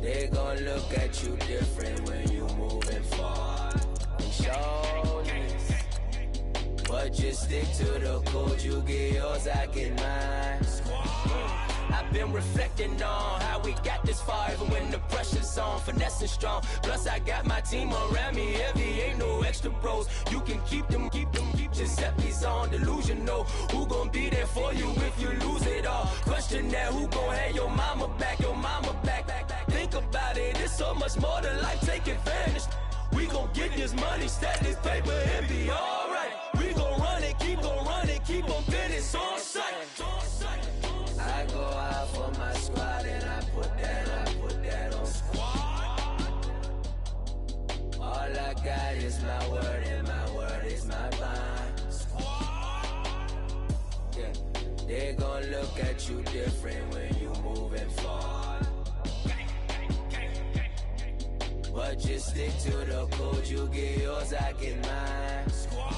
They gon' look at you different when you moving forward. And shoulders, but just stick to the code. You get yours, I get mine. I've been reflecting on how we got this far, even when the pressure's on, finesse is strong. Plus I got my team around me heavy, ain't no extra bros. You can keep them. Giuseppe's on delusional. Who gon' be there for you if you lose it all? Question that, who gon' have your mama back? Think about it, it's so much more than life, take advantage. We gon' get this money, stack this paper, and be alright. We gon' run it, keep on finish on sight. I go out for my squad and I put that on squad. All I got is my word and my word is my bond. Squad. Yeah, they gon' look at you different when you moving forward. But just stick to the code, you get yours, I get mine. Squad.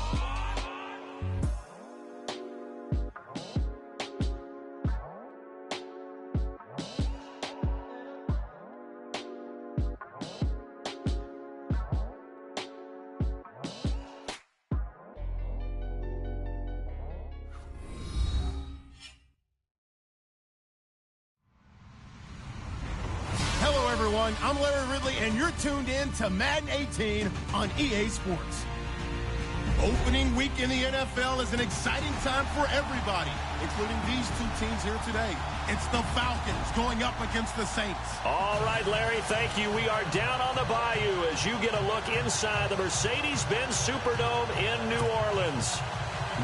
I'm Larry Ridley, and you're tuned in to Madden 18 on EA Sports. Opening week in the NFL is an exciting time for everybody, including these two teams here today. It's the Falcons going up against the Saints. All right, Larry, thank you. We are down on the bayou as you get a look inside the Mercedes-Benz Superdome in New Orleans.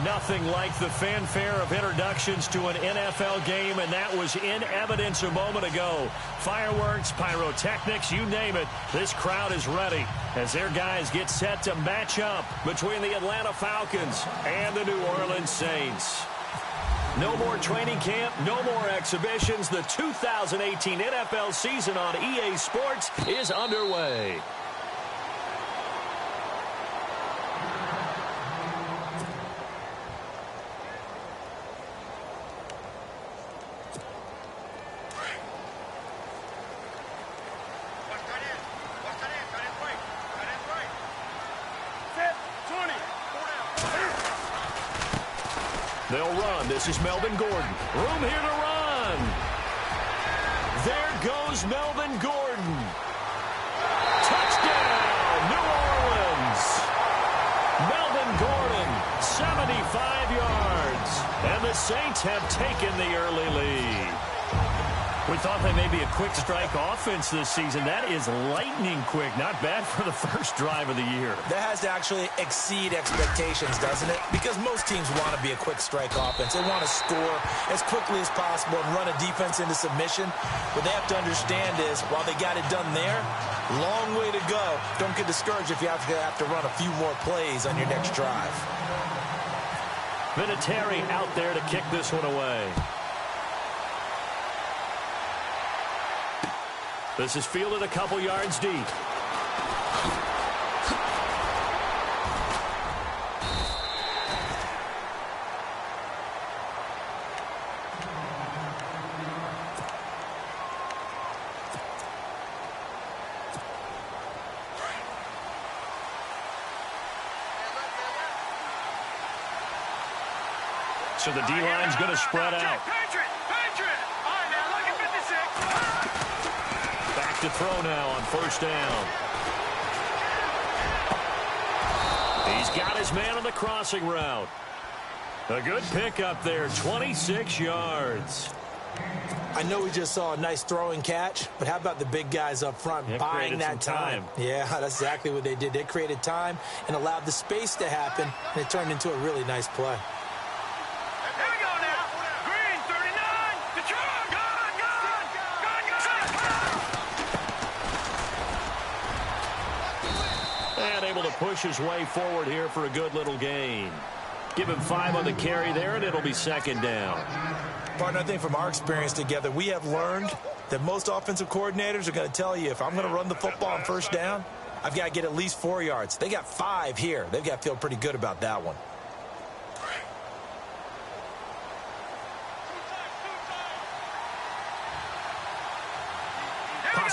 Nothing like the fanfare of introductions to an NFL game, and that was in evidence a moment ago. Fireworks, pyrotechnics, you name it. This crowd is ready as their guys get set to match up between the Atlanta Falcons and the New Orleans Saints. No more training camp, no more exhibitions. The 2018 NFL season on EA Sports is underway. They'll run. This is Melvin Gordon. Room here to run. There goes Melvin Gordon. Touchdown, New Orleans. Melvin Gordon, 75 yards. And the Saints have taken the early lead. We thought they may be a quick strike offense this season. That is lightning quick. Not bad for the first drive of the year. That has to actually exceed expectations, doesn't it? Because most teams want to be a quick strike offense. They want to score as quickly as possible and run a defense into submission. What they have to understand is, while they got it done there, long way to go. Don't get discouraged if you have to run a few more plays on your next drive. Vinatieri out there to kick this one away. This is fielded a couple yards deep. So the D-line's going to spread out. To throw now on first down. He's got his man on the crossing route. A good pickup there, 26 yards. I know we just saw a nice throwing catch, but how about the big guys up front buying that time? Yeah, that's exactly what they did. They created time and allowed the space to happen, and it turned into a really nice play. Push his way forward here for a good little gain. Give him 5 on the carry there, and it'll be second down. Partner, I think from our experience together, we have learned that most offensive coordinators are going to tell you, if I'm going to run the football on first down, I've got to get at least 4 yards. They got 5 here. They've got to feel pretty good about that one.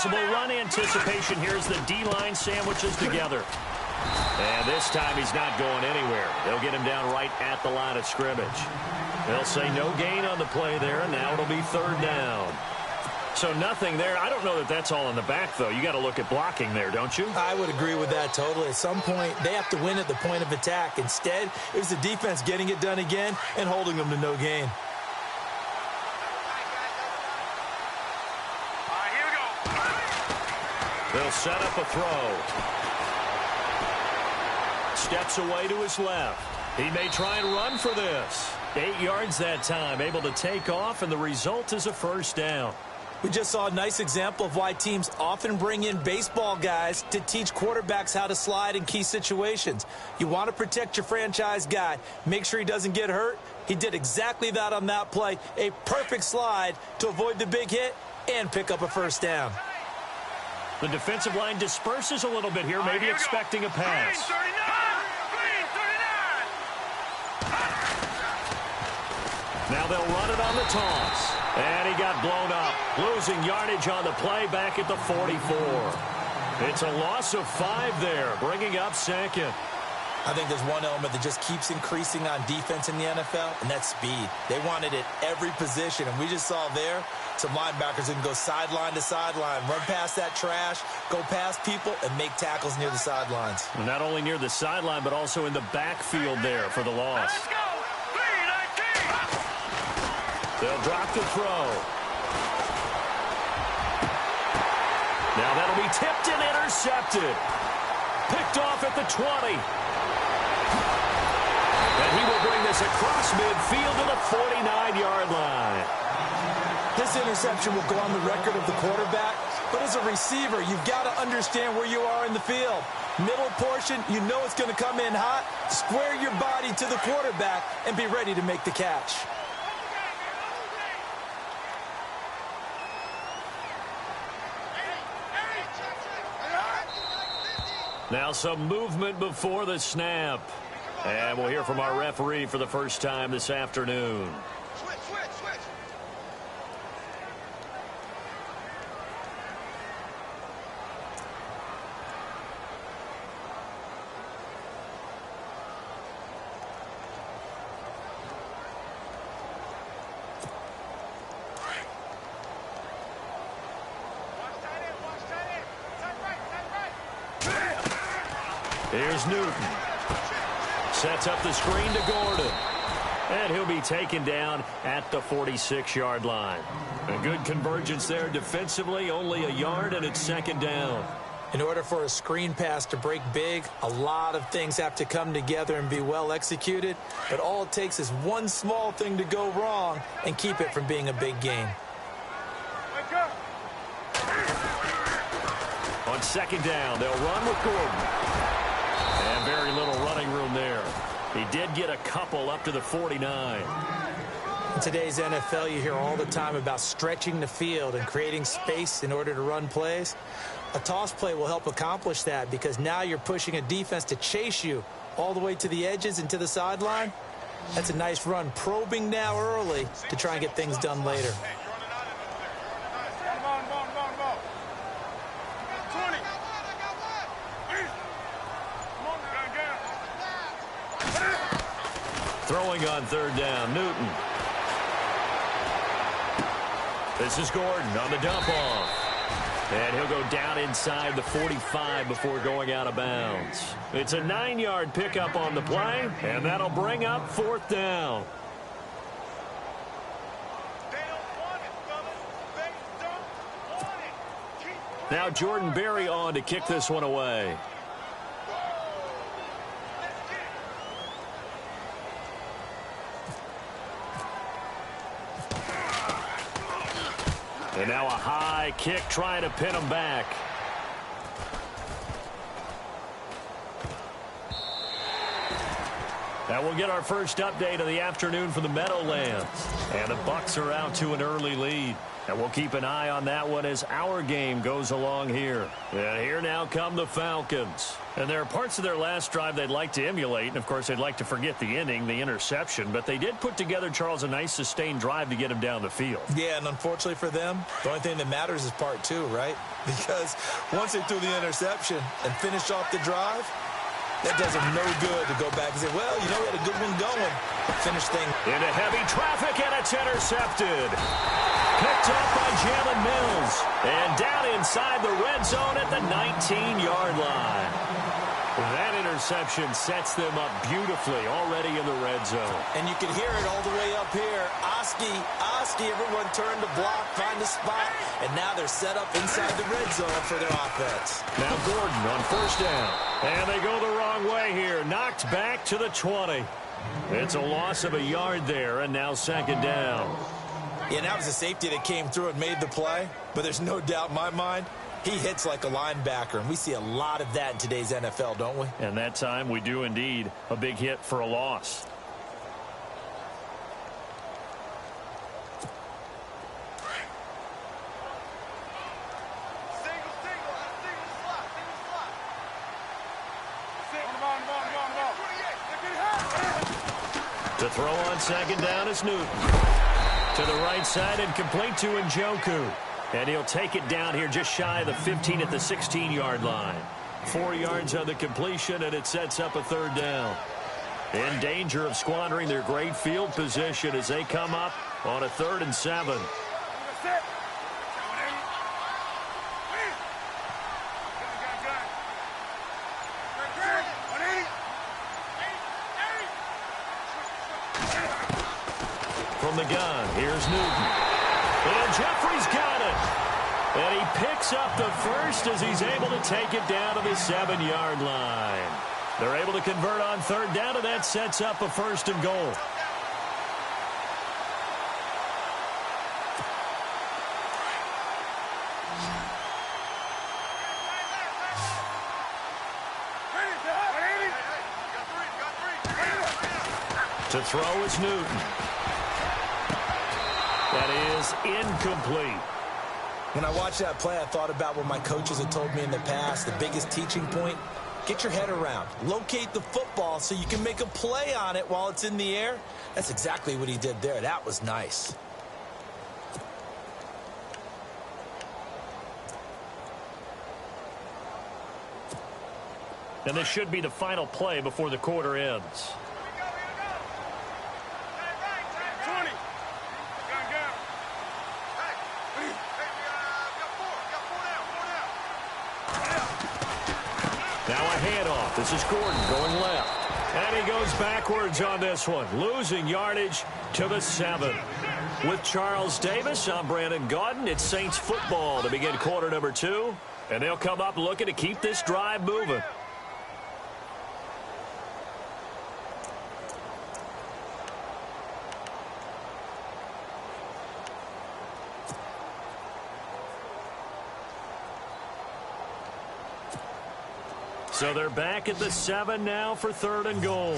possible run anticipation. Here's the D-line sandwiches together. And this time he's not going anywhere. They'll get him down right at the line of scrimmage. They'll say no gain on the play there, and now it'll be third down. So nothing there. I don't know that that's all in the back, though. You got to look at blocking there, don't you? I would agree with that totally. At some point, they have to win at the point of attack. Instead, it was the defense getting it done again and holding them to no gain. They'll set up a throw. Steps away to his left. He may try and run for this. 8 yards that time, able to take off, and the result is a first down. We just saw a nice example of why teams often bring in baseball guys to teach quarterbacks how to slide in key situations. You want to protect your franchise guy. Make sure he doesn't get hurt. He did exactly that on that play. A perfect slide to avoid the big hit and pick up a first down. The defensive line disperses a little bit here, maybe expecting a pass. Now they'll run it on the toss. And he got blown up. Losing yardage on the play back at the 44. It's a loss of 5 there, bringing up second. I think there's one element that just keeps increasing on defense in the NFL, and that's speed. They want it at every position, and we just saw there some linebackers that can go sideline to sideline, run past that trash, go past people, and make tackles near the sidelines. Not only near the sideline, but also in the backfield there for the loss. They'll drop the throw. Now that'll be tipped and intercepted. Picked off at the 20. And he will bring this across midfield to the 49-yard line. This interception will go on the record of the quarterback, but as a receiver, you've got to understand where you are in the field. Middle portion, you know it's going to come in hot. Square your body to the quarterback and be ready to make the catch. Now some movement before the snap. And we'll hear from our referee for the first time this afternoon. Here's Newton. Sets up the screen to Gordon. And he'll be taken down at the 46-yard line. A good convergence there defensively, only a yard, and it's second down. In order for a screen pass to break big, a lot of things have to come together and be well executed. But all it takes is one small thing to go wrong and keep it from being a big gain. On second down, they'll run with Gordon. And very little running room there. He did get a couple up to the 49. In today's NFL, you hear all the time about stretching the field and creating space in order to run plays. A toss play will help accomplish that because now you're pushing a defense to chase you all the way to the edges and to the sideline. That's a nice run, probing now early to try and get things done later. Throwing on third down, Newton. This is Gordon on the dump off. And he'll go down inside the 45 before going out of bounds. It's a 9-yard pickup on the play, and that'll bring up fourth down. Now Jordan Berry on to kick this one away. And now a high kick trying to pin him back. Now we'll get our first update of the afternoon for the Meadowlands. And the Bucs are out to an early lead. And we'll keep an eye on that one as our game goes along here. And here now come the Falcons. And there are parts of their last drive they'd like to emulate. And, of course, they'd like to forget the inning, the interception. But they did put together, Charles, a nice sustained drive to get him down the field. Yeah, and unfortunately for them, the only thing that matters is part two, right? Because once they threw the interception and finished off the drive, that does them no good to go back and say, well, you know, we had a good one going. Finish thing. Into heavy traffic, and it's intercepted. Picked up by Jalen Mills. And down inside the red zone at the 19-yard line. That interception sets them up beautifully already in the red zone. And you can hear it all the way up here. Oski, everyone turned to block, find a spot, and now they're set up inside the red zone for their offense. Now Gordon on first down. And they go the wrong way here. Knocked back to the 20. It's a loss of a yard there, and now second down. Yeah, that was a safety that came through and made the play, but there's no doubt in my mind, he hits like a linebacker, and we see a lot of that in today's NFL, don't we? And that time we do indeed. A big hit for a loss. To throw on second down is Newton. To the right side and complete to Njoku. And he'll take it down here just shy of the 15 at the 16-yard line. 4 yards on the completion, and it sets up a third down. In danger of squandering their great field position as they come up on a 3rd and 7. From the gun, here's Newton. And Jeffrey's got it. And he picks up the first as he's able to take it down to the 7-yard line. They're able to convert on third down, and that sets up a 1st and goal. To throw is Newton. That is incomplete. When I watched that play, I thought about what my coaches had told me in the past. The biggest teaching point, get your head around. Locate the football so you can make a play on it while it's in the air. That's exactly what he did there. That was nice. And this should be the final play before the quarter ends. Now a handoff. This is Gordon going left. And he goes backwards on this one, losing yardage to the 7. With Charles Davis, I'm Brandon Gaudin. It's Saints football to begin quarter number 2. And they'll come up looking to keep this drive moving. So they're back at the 7 now for 3rd and goal.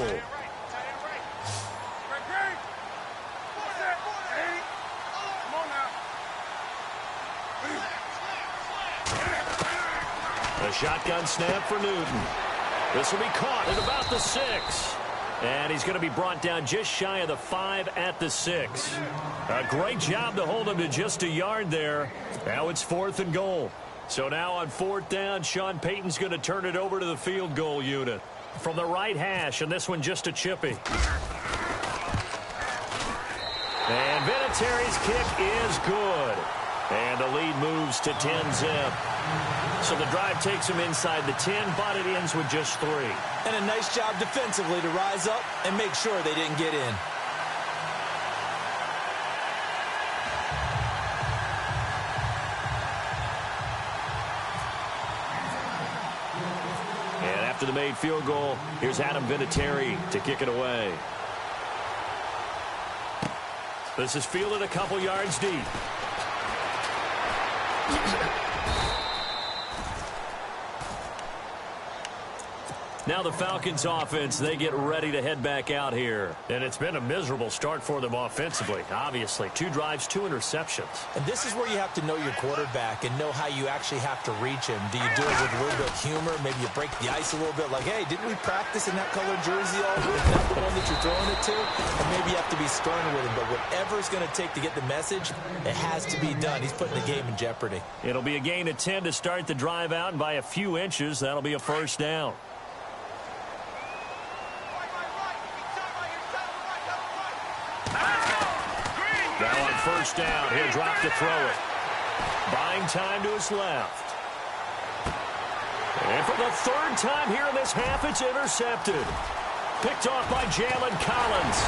A shotgun snap for Newton. This will be caught at about the 6. And he's going to be brought down just shy of the 5 at the 6. A great job to hold him to just a yard there. Now it's 4th and goal. So now on 4th down, Sean Payton's going to turn it over to the field goal unit. From the right hash, and this one just a chippy. And Vinatieri's kick is good. And the lead moves to 10-zip. So the drive takes him inside the 10, but it ends with just 3. And a nice job defensively to rise up and make sure they didn't get in. After the made field goal, here's Adam Vinatieri to kick it away. This is fielded a couple yards deep. Now the Falcons offense, they get ready to head back out here. And it's been a miserable start for them offensively, obviously. 2 drives, 2 interceptions. And this is where you have to know your quarterback and know how you actually have to reach him. Do you do it with a little bit of humor? Maybe you break the ice a little bit, like, hey, didn't we practice in that colored jersey all week? Is that the one that you're throwing it to? And maybe you have to be stern with him. But whatever it's going to take to get the message, it has to be done. He's putting the game in jeopardy. It'll be a gain of 10 to start the drive out, and by a few inches, that'll be a first down. Now on first down, he'll drop to throw it. Buying time to his left. And for the 3rd time here in this half, it's intercepted. Picked off by Jalen Collins.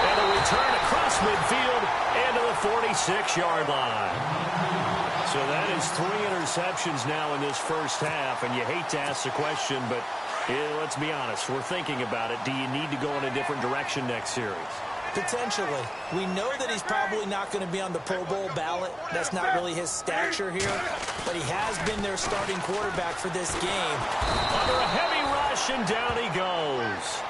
And a return across midfield and to the 46-yard line. So that is 3 interceptions now in this first half, and you hate to ask the question, but let's be honest, we're thinking about it. Do you need to go in a different direction next series? Potentially. We know that he's probably not going to be on the Pro Bowl ballot. That's not really his stature here. But he has been their starting quarterback for this game. Under a heavy rush, and down he goes.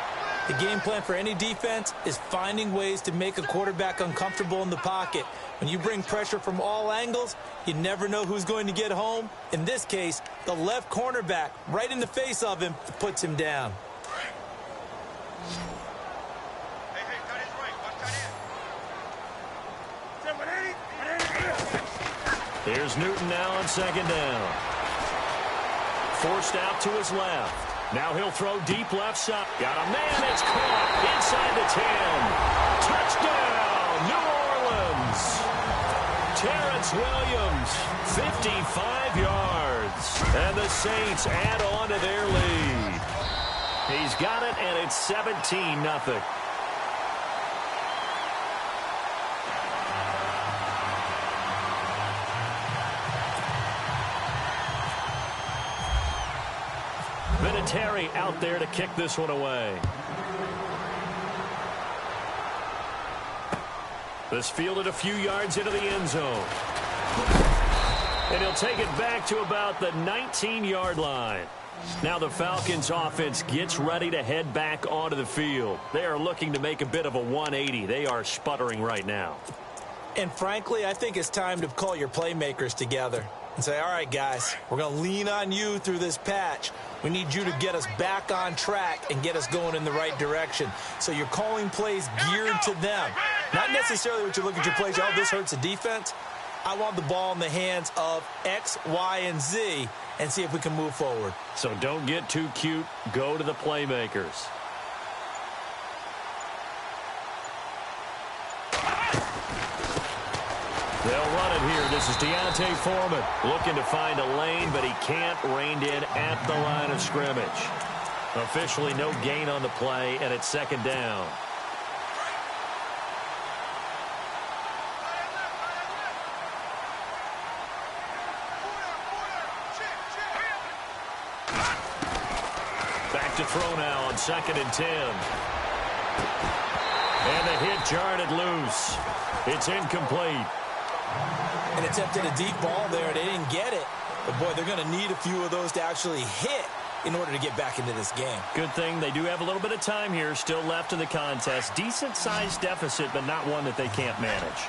The game plan for any defense is finding ways to make a quarterback uncomfortable in the pocket. When you bring pressure from all angles, you never know who's going to get home. In this case, the left cornerback, right in the face of him, puts him down. Here's Newton now on second down. Forced out to his left. Now he'll throw deep left side. Got a man, it's caught inside the 10. Touchdown, New Orleans. Terrence Williams, 55 yards. And the Saints add on to their lead. He's got it, and it's 17-0. Terry out there to kick this one away. This fielded a few yards into the end zone. And he'll take it back to about the 19-yard line. Now the Falcons offense gets ready to head back onto the field. They are looking to make a bit of a 180. They are sputtering right now. And frankly, I think it's time to call your playmakers together and say, all right, guys, we're going to lean on you through this patch. We need you to get us back on track and get us going in the right direction. So you're calling plays geared to them. Not necessarily what you look at your plays, oh, this hurts the defense. I want the ball in the hands of X, Y, and Z and see if we can move forward. So don't get too cute. Go to the playmakers. They'll run it here. This is Deontay Foreman looking to find a lane, but he can't rein in at the line of scrimmage. Officially no gain on the play, and it's second down. Back to throw now on 2nd and 10. And the hit jarred it loose. It's incomplete. And attempted a deep ball there. They didn't get it. But, boy, they're going to need a few of those to actually hit in order to get back into this game. Good thing they do have a little bit of time here still left in the contest. Decent-sized deficit, but not one that they can't manage.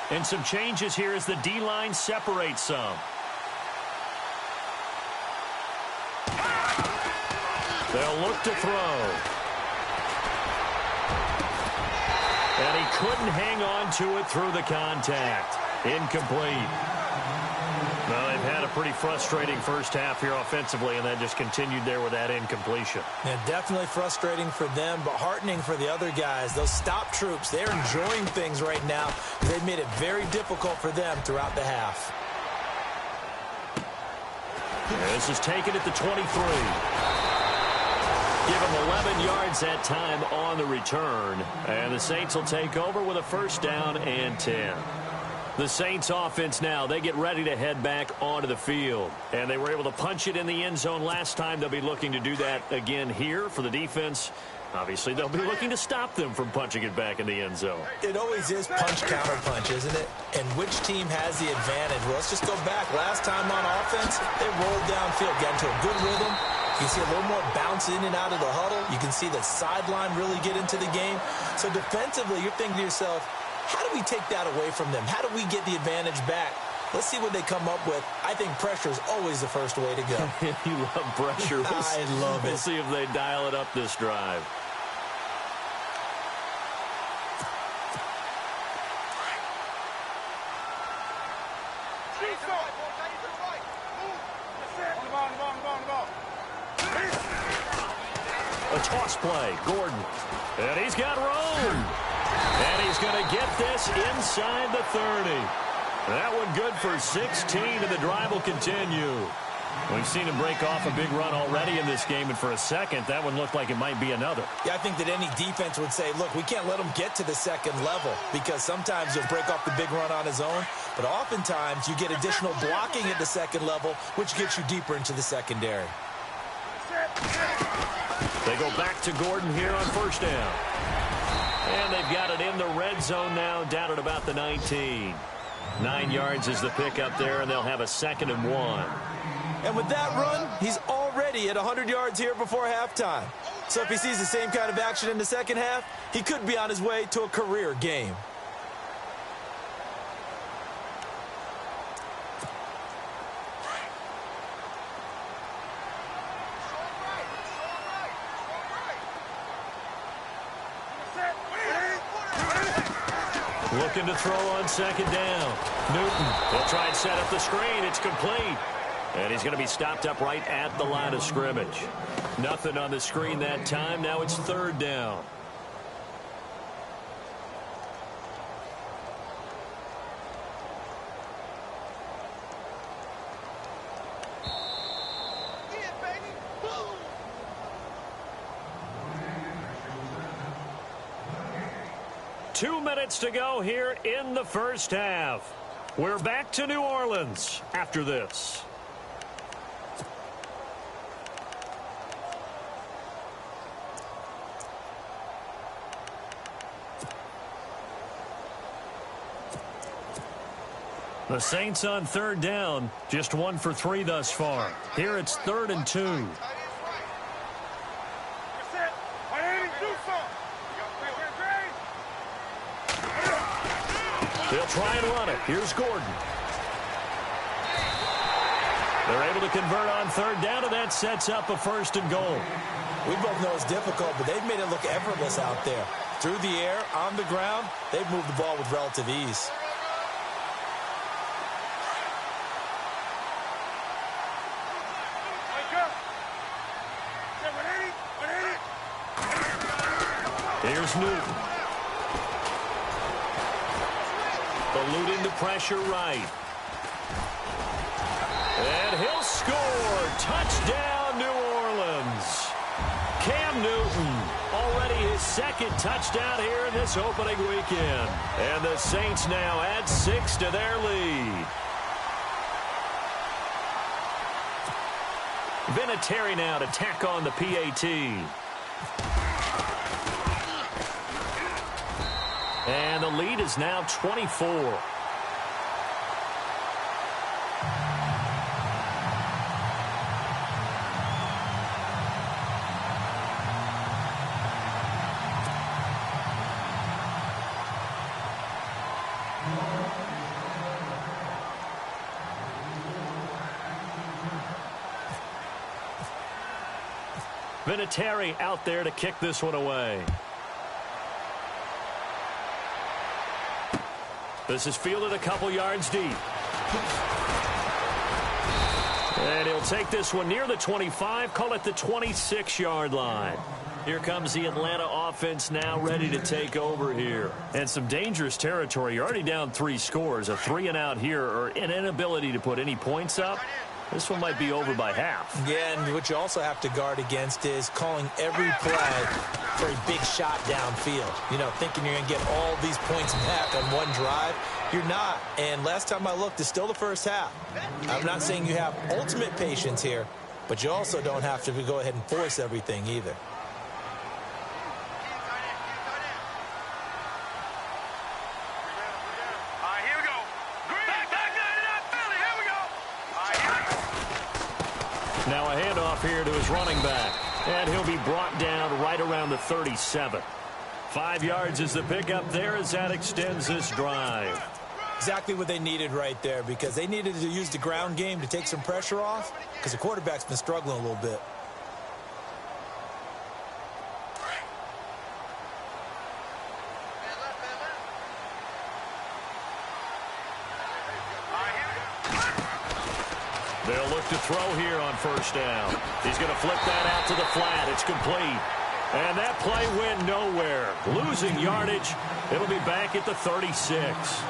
And some changes here as the D-line separates some. They'll look to throw. And he couldn't hang on to it through the contact. Incomplete. Well, they've had a pretty frustrating first half here offensively, and then just continued there with that incompletion. Yeah, definitely frustrating for them, but heartening for the other guys. Those stop troops, they're enjoying things right now. They've made it very difficult for them throughout the half. And this is taken at the 23. Give him 11 yards that time on the return. And the Saints will take over with a first down and 10. The Saints offense now, they get ready to head back onto the field. And they were able to punch it in the end zone last time. They'll be looking to do that again here for the defense. Obviously, they'll be looking to stop them from punching it back in the end zone. It always is punch-counter-punch, isn't it? And which team has the advantage? Well, let's just go back. Last time on offense, they rolled downfield, got into a good rhythm. You can see a little more bounce in and out of the huddle. You can see the sideline really get into the game. So defensively, you're thinking to yourself, how do we take that away from them? How do we get the advantage back? Let's see what they come up with. I think pressure is always the first way to go. You love pressure. I love it. We'll see if they dial it up this drive. A toss play, Gordon. And he's got room. And he's going to get this inside the 30. That one good for 16, and the drive will continue. We've seen him break off a big run already in this game, and for a second, that one looked like it might be another. Yeah, I think that any defense would say, look, we can't let him get to the second level, because sometimes he'll break off the big run on his own, but oftentimes you get additional blocking at the second level, which gets you deeper into the secondary. They go back to Gordon here on first down. And they've got it in the red zone now, down at about the 19. 9 yards is the pickup there, and they'll have a 2nd and 1. And with that run, he's already at 100 yards here before halftime. So if he sees the same kind of action in the second half, he could be on his way to a career game. Looking to throw on 2nd down. Newton will try and set up the screen. It's complete. And he's going to be stopped up right at the line of scrimmage. Nothing on the screen that time. Now it's 3rd down. Two minutes to go here in the first half. We're back to New Orleans after this. The Saints on 3rd down, just 1 for 3 thus far. Here it's 3rd and 2. They'll try and run it. Here's Gordon. They're able to convert on 3rd down, and that sets up a 1st and goal. We both know it's difficult, but they've made it look effortless out there. Through the air, on the ground, they've moved the ball with relative ease. Here's Newton. Eluding the pressure right. And he'll score. Touchdown, New Orleans. Cam Newton, already his 2nd touchdown here in this opening weekend. And the Saints now add 6 to their lead. Vinatieri now to tack on the PAT. And the lead is now 24. Vinatieri out there to kick this one away. This is fielded a couple yards deep. And he'll take this one near the 25, call it the 26-yard line. Here comes the Atlanta offense now ready to take over here. And some dangerous territory. You're already down 3 scores. A 3-and-out here, or an inability to put any points up. This one might be over by half. Yeah, and what you also have to guard against is calling every play for a big shot downfield. You know, thinking you're going to get all these points back on one drive. You're not. And last time I looked, it's still the first half. I'm not saying you have ultimate patience here, but you also don't have to go ahead and force everything either. Now a handoff here to his running back. And he'll be brought down right around the 37. 5 yards is the pickup there as that extends this drive. Exactly what they needed right there, because they needed to use the ground game to take some pressure off, because the quarterback's been struggling a little bit. They'll look to throw here on first down. He's going to flip that out to the flat. It's complete. And that play went nowhere. Losing yardage. It'll be back at the 36.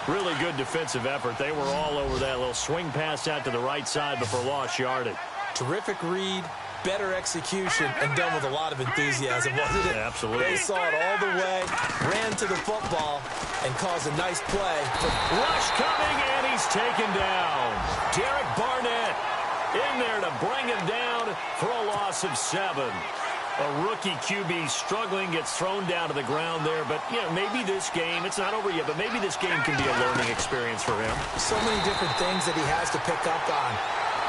Really good defensive effort. They were all over that little swing pass out to the right side before lost yardage. Terrific read, better execution, and done with a lot of enthusiasm, wasn't it? Absolutely. They saw it all the way, ran to the football, and caused a nice play. Rush coming, and he's taken down. Derek Barnett in there to bring him down for a loss of 7. A rookie QB struggling, gets thrown down to the ground there. But, you know, maybe this game, it's not over yet, but maybe this game can be a learning experience for him. So many different things that he has to pick up on.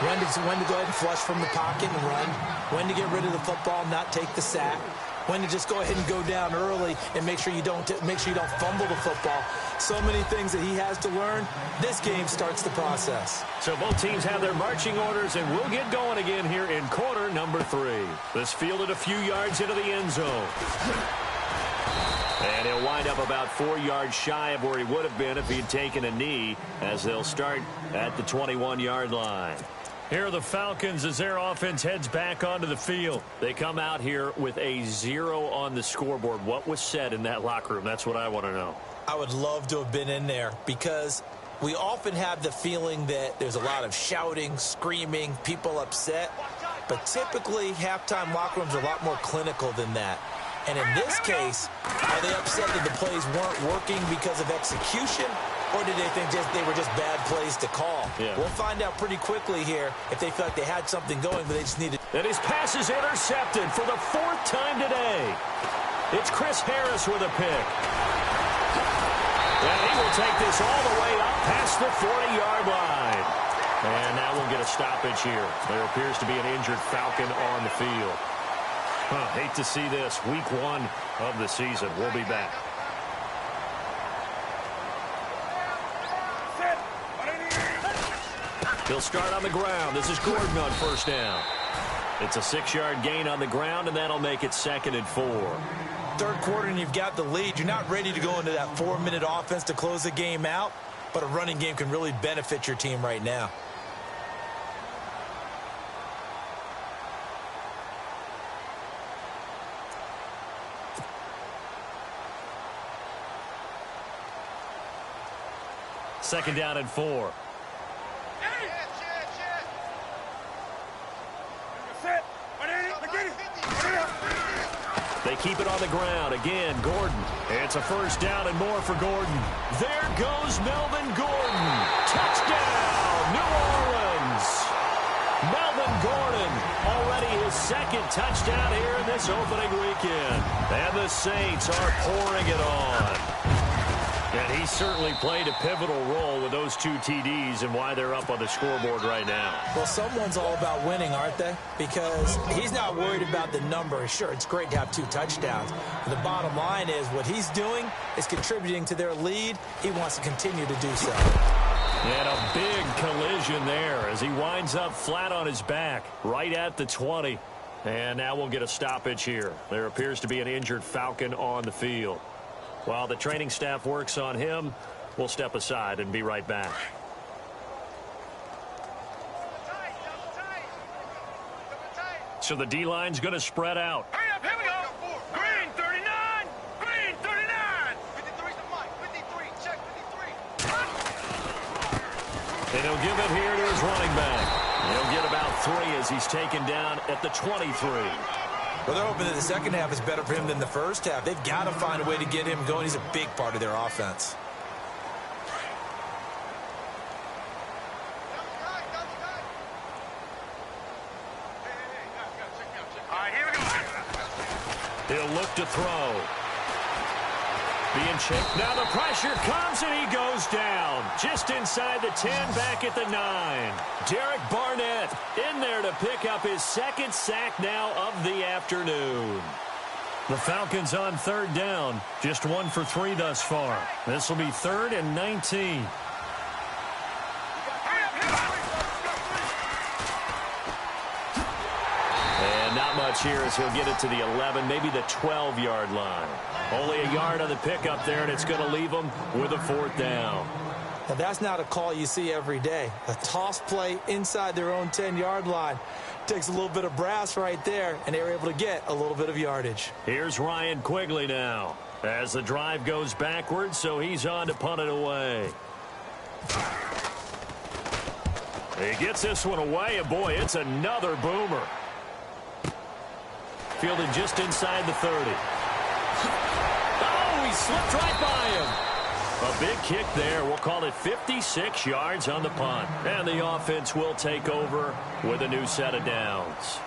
When to go ahead and flush from the pocket and run. When to get rid of the football, not take the sack. When to just go ahead and go down early and make sure you don't fumble the football. So many things that he has to learn. This game starts the process. So both teams have their marching orders, and we'll get going again here in quarter number 3. This fielded a few yards into the end zone. And he'll wind up about 4 yards shy of where he would have been if he had taken a knee, as they'll start at the 21-yard line. Here are the Falcons as their offense heads back onto the field. They come out here with a 0 on the scoreboard. What was said in that locker room? That's what I want to know. I would love to have been in there, because we often have the feeling that there's a lot of shouting, screaming, people upset. But typically, halftime locker rooms are a lot more clinical than that. And in this case, are they upset that the plays weren't working because of execution? Or did they think they were just bad plays to call? Yeah. We'll find out pretty quickly here if they feel like they had something going, but they just needed. And his pass is intercepted for the 4th time today. It's Chris Harris with a pick. And he will take this all the way up past the 40-yard line. And now we'll get a stoppage here. There appears to be an injured Falcon on the field. Hate to see this. Week 1 of the season. We'll be back. He'll start on the ground. This is Gordon on first down. It's a 6-yard gain on the ground, and that'll make it 2nd and 4. Third quarter, and you've got the lead. You're not ready to go into that 4-minute offense to close the game out, but a running game can really benefit your team right now. Second down and 4. They keep it on the ground. Again, Gordon. It's a first down and more for Gordon. There goes Melvin Gordon. Touchdown, New Orleans. Melvin Gordon, already his 2nd touchdown here in this opening weekend. And the Saints are pouring it on. And he certainly played a pivotal role with those 2 TDs and why they're up on the scoreboard right now. Well, someone's all about winning, aren't they? Because he's not worried about the number. Sure, it's great to have 2 touchdowns. But the bottom line is what he's doing is contributing to their lead. He wants to continue to do so. And a big collision there as he winds up flat on his back right at the 20. And now we'll get a stoppage here. There appears to be an injured Falcon on the field. While the training staff works on him, we'll step aside and be right back. So the D-line's going to spread out. Hurry up, here we go. Green 39, green 39. 53's the mic, 53, check 53. And he'll give it here to his running back. He'll get about 3 as he's taken down at the 23. Well, they're hoping that the second half is better for him than the first half. They've got to find a way to get him going. He's a big part of their offense. All right, here we go. He'll look to throw. Being checked. Now the pressure comes, and he goes down. Just inside the 10, back at the 9. Derek Barnett in there to pick up his second sack now of the afternoon. The Falcons on third down. Just 1 for 3 thus far. This will be 3rd and 19. And not much here as he'll get it to the 11, maybe the 12-yard line. Only a yard on the pickup there, and it's going to leave them with a 4th down. Now, that's not a call you see every day. A toss play inside their own 10-yard line. Takes a little bit of brass right there, and they were able to get a little bit of yardage. Here's Ryan Quigley now as the drive goes backwards, so he's on to punt it away. He gets this one away, and boy, it's another boomer. Fielded just inside the 30. Oh, he slipped right by him. A big kick there. We'll call it 56 yards on the punt. And the offense will take over with a new set of downs.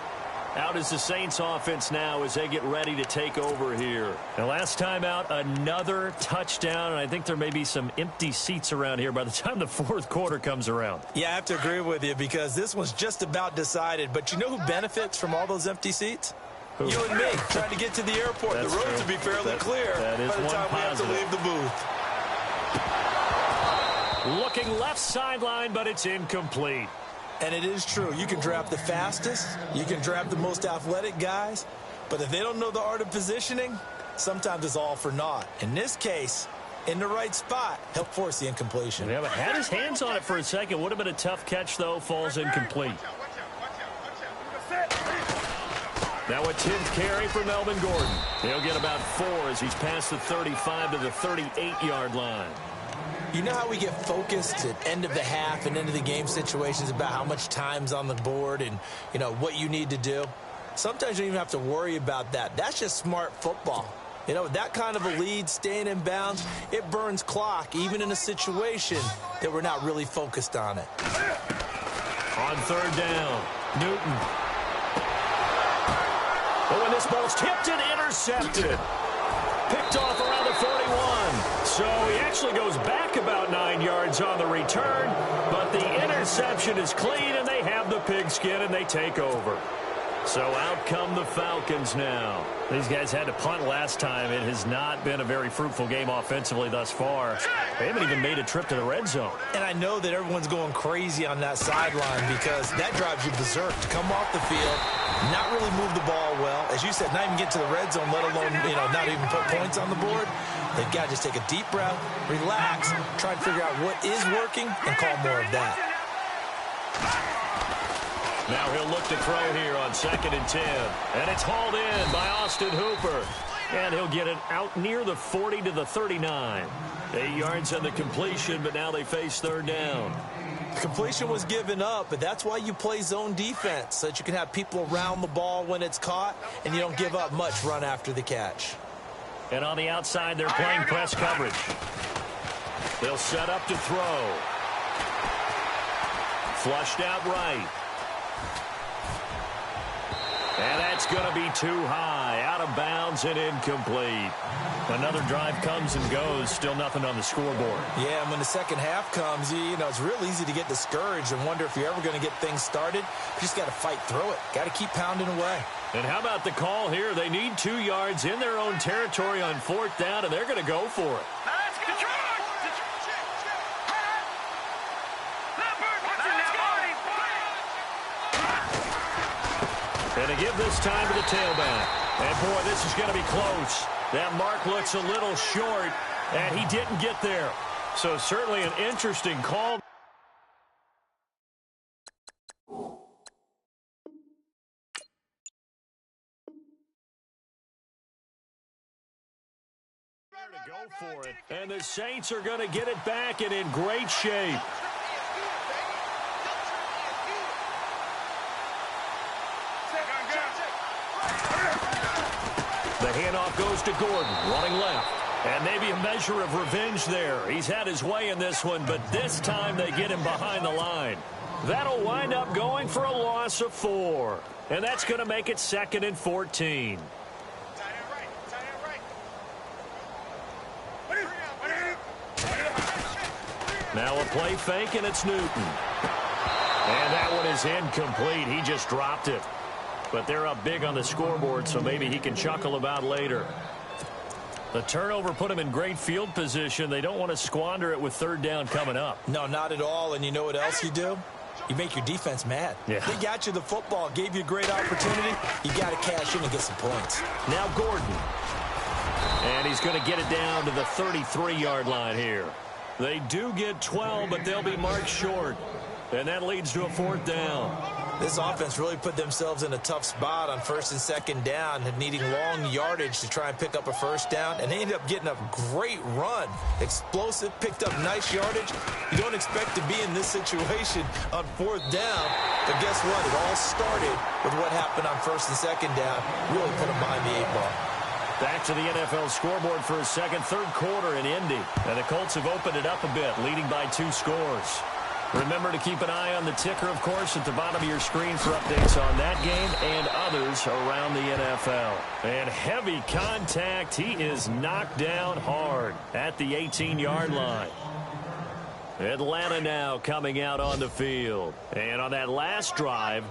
Out is the Saints offense now as they get ready to take over here. The last time out, another touchdown, and I think there may be some empty seats around here by the time the 4th quarter comes around. Yeah, I have to agree with you because this one's just about decided. But you know who benefits from all those empty seats? Who? You and me, trying to get to the airport. That's the roads true. will be fairly clear that is by the time we have to leave the booth. Looking left sideline, but it's incomplete. And it is true. You can draft the fastest. You can draft the most athletic guys. But if they don't know the art of positioning, sometimes it's all for naught. In this case, in the right spot, help force the incompletion. Yeah, but had his hands on it for a second. Would have been a tough catch, though. Falls incomplete. Now a 10th carry for Melvin Gordon. He'll get about 4 as he's past the 35 to the 38-yard line. You know how we get focused at end of the half and end of the game situations about how much time's on the board and, you know, what you need to do? Sometimes you don't even have to worry about that. That's just smart football. You know, that kind of a lead, staying in bounds, it burns clock, even in a situation that we're not really focused on it. On 3rd down, Newton. Oh, and this ball's tipped and intercepted. Picked off around the 41. So he actually goes back about 9 yards on the return, but the interception is clean, and they have the pigskin, and they take over. So out come the Falcons now. These guys had to punt last time. It has not been a very fruitful game offensively thus far. They haven't even made a trip to the red zone. And I know that everyone's going crazy on that sideline because that drives you berserk to come off the field, not really move the ball well. As you said, not even get to the red zone, let alone, you know, not even put points on the board. They've got to just take a deep breath, relax, try and figure out what is working, and call more of that. Now he'll look to throw here on 2nd and 10. And it's hauled in by Austin Hooper. And he'll get it out near the 40 to the 39. 8 yards on the completion, but now they face 3rd down. Completion was given up, but that's why you play zone defense, so that you can have people around the ball when it's caught, and you don't give up much run after the catch. And on the outside, they're playing press coverage. They'll set up to throw. Flushed out right. And that's going to be too high, out of bounds and incomplete. Another drive comes and goes, still nothing on the scoreboard. Yeah, and when the second half comes, you know, it's real easy to get discouraged and wonder if you're ever going to get things started. You just got to fight through it. Got to keep pounding away. And how about the call here? They need 2 yards in their own territory on 4th down, and they're going to go for it. And to give this time to the tailback. And, boy, this is going to be close. That mark looks a little short, and he didn't get there. So certainly an interesting call. To go for it. And the Saints are going to get it back and in great shape. The handoff goes to Gordon, running left. And maybe a measure of revenge there. He's had his way in this one, but this time they get him behind the line. That'll wind up going for a loss of 4. And that's going to make it 2nd and 14. Now a play fake, and it's Newton. And that one is incomplete. He just dropped it. But they're up big on the scoreboard, so maybe he can chuckle about later. The turnover put him in great field position. They don't want to squander it with third down coming up. No, not at all. And you know what else you do? You make your defense mad. Yeah. They got you the football, gave you a great opportunity. You got to cash in and get some points. Now Gordon. And he's going to get it down to the 33-yard line here. They do get 12, but they'll be marked short. And that leads to a fourth down. This offense really put themselves in a tough spot on first and second down, needing long yardage to try and pick up a first down, and they ended up getting a great run. Explosive, picked up nice yardage. You don't expect to be in this situation on fourth down, but guess what? It all started with what happened on first and second down. Really put them behind the 8 ball. Back to the NFL scoreboard for a third quarter in Indy. And the Colts have opened it up a bit, leading by 2 scores. Remember to keep an eye on the ticker, of course, at the bottom of your screen for updates on that game and others around the NFL. And heavy contact. He is knocked down hard at the 18-yard line. Atlanta now coming out on the field. And on that last drive,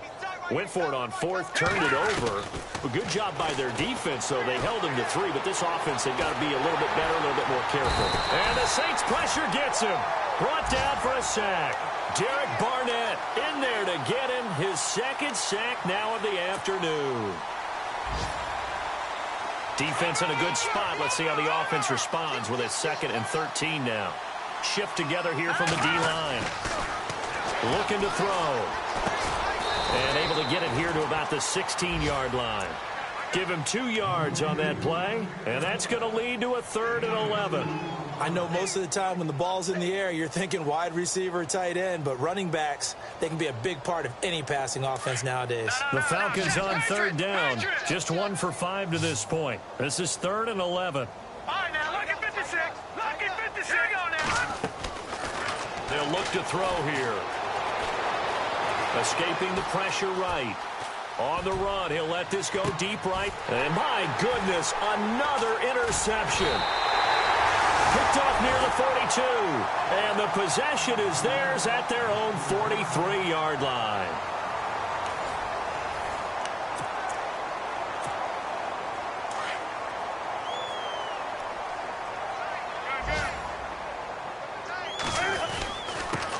went for it on fourth, turned it over. A good job by their defense, though. They held him to 3, but this offense, they've got to be a little bit better, a little bit more careful. And the Saints pressure gets him. Brought down for a sack. Derek Barnett in there to get him his second sack now of the afternoon. Defense in a good spot. Let's see how the offense responds with a 2nd and 13 now. Shift together here from the D-line. Looking to throw. And able to get it here to about the 16-yard line. Give him 2 yards on that play, and that's going to lead to a 3rd and 11. I know most of the time when the ball's in the air, you're thinking wide receiver, tight end, but running backs, they can be a big part of any passing offense nowadays. The Falcons on third down, just 1 for 5 to this point. This is 3rd and 11. All right, now, look at 56. Look at 56. Here we go now. They'll look to throw here. Escaping the pressure right. On the run, he'll let this go deep right. And my goodness, another interception. Picked off near the 42. And the possession is theirs at their own 43-yard line.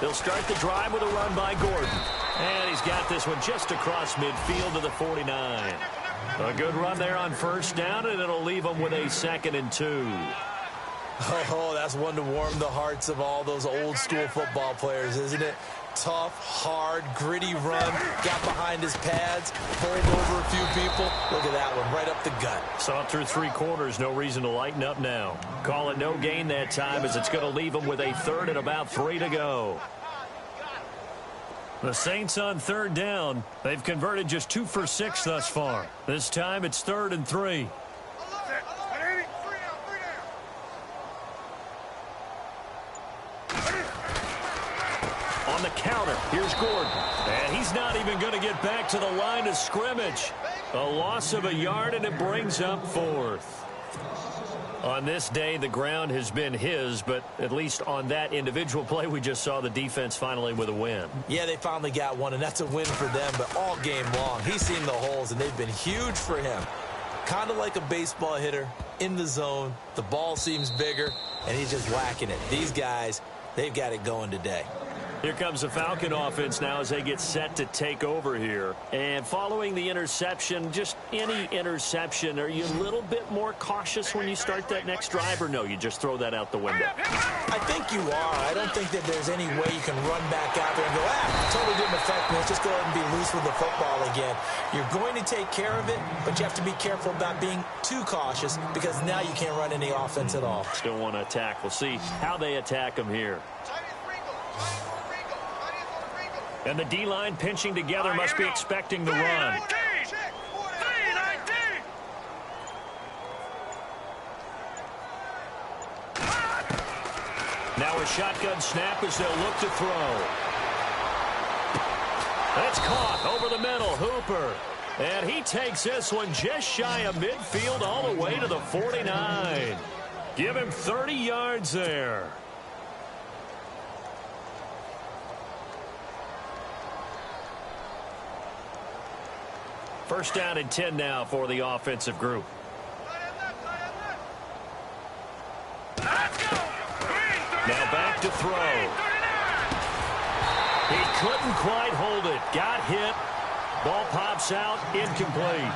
They'll start the drive with a run by Gordon. And he's got this one just across midfield to the 49. A good run there on first down, and it'll leave them with a 2nd and 2. Oh, that's one to warm the hearts of all those old school football players, isn't it? Tough, hard, gritty run, got behind his pads, bowled over a few people. Look at that one, right up the gut. Saw it through 3 quarters, no reason to lighten up now. Call it no gain that time as it's going to leave them with a 3rd and about 3 to go. The Saints on third down. They've converted just 2 for 6 thus far. This time it's 3rd and 3. On the counter, here's Gordon. And he's not even going to get back to the line of scrimmage. A loss of a yard, and it brings up 4th. On this day, the ground has been his, but at least on that individual play, we just saw the defense finally with a win. Yeah, they finally got one, and that's a win for them, but all game long, he's seen the holes, and they've been huge for him. Kind of like a baseball hitter in the zone. The ball seems bigger, and he's just whacking it. These guys, they've got it going today. Here comes the Falcon offense now as they get set to take over here. And following the interception, just any interception, are you a little bit more cautious when you start that next drive, or no, you just throw that out the window? I think you are. I don't think that there's any way you can run back out there and go, totally didn't affect me. Let's just go ahead and be loose with the football again. You're going to take care of it, but you have to be careful about being too cautious because now you can't run any offense at all. Still want to attack. We'll see how they attack them here. And the D-line pinching together must be expecting the run. Now a shotgun snap as they'll look to throw. That's caught over the middle. Hooper. And he takes this one just shy of midfield all the way to the 49. Give him 30 yards there. First down and 10 now for the offensive group. Now back to throw. He couldn't quite hold it. Got hit. Ball pops out. Incomplete.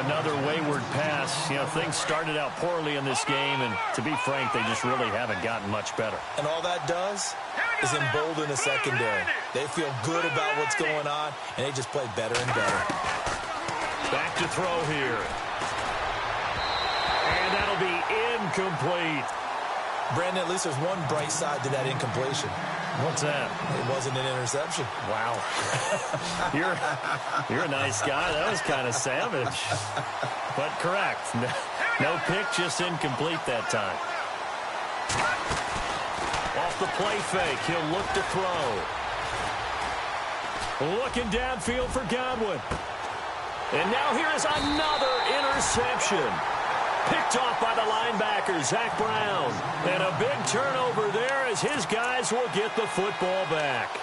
Another wayward pass. You know, things started out poorly in this game, and to be frank, they just really haven't gotten much better. And all that does is embolden the secondary. They feel good about what's going on, and they just play better and better. Back to throw here. And that'll be incomplete. Brandon, at least there's one bright side to that incompletion. What's that? It wasn't an interception. Wow. You're a nice guy. That was kind of savage. But correct. No pick, just incomplete that time. Off the play fake, he'll look to throw. Looking downfield for Godwin. And now here is another interception. Picked off by the linebacker, Zach Brown. And a big turnover there as his guys will get the football back.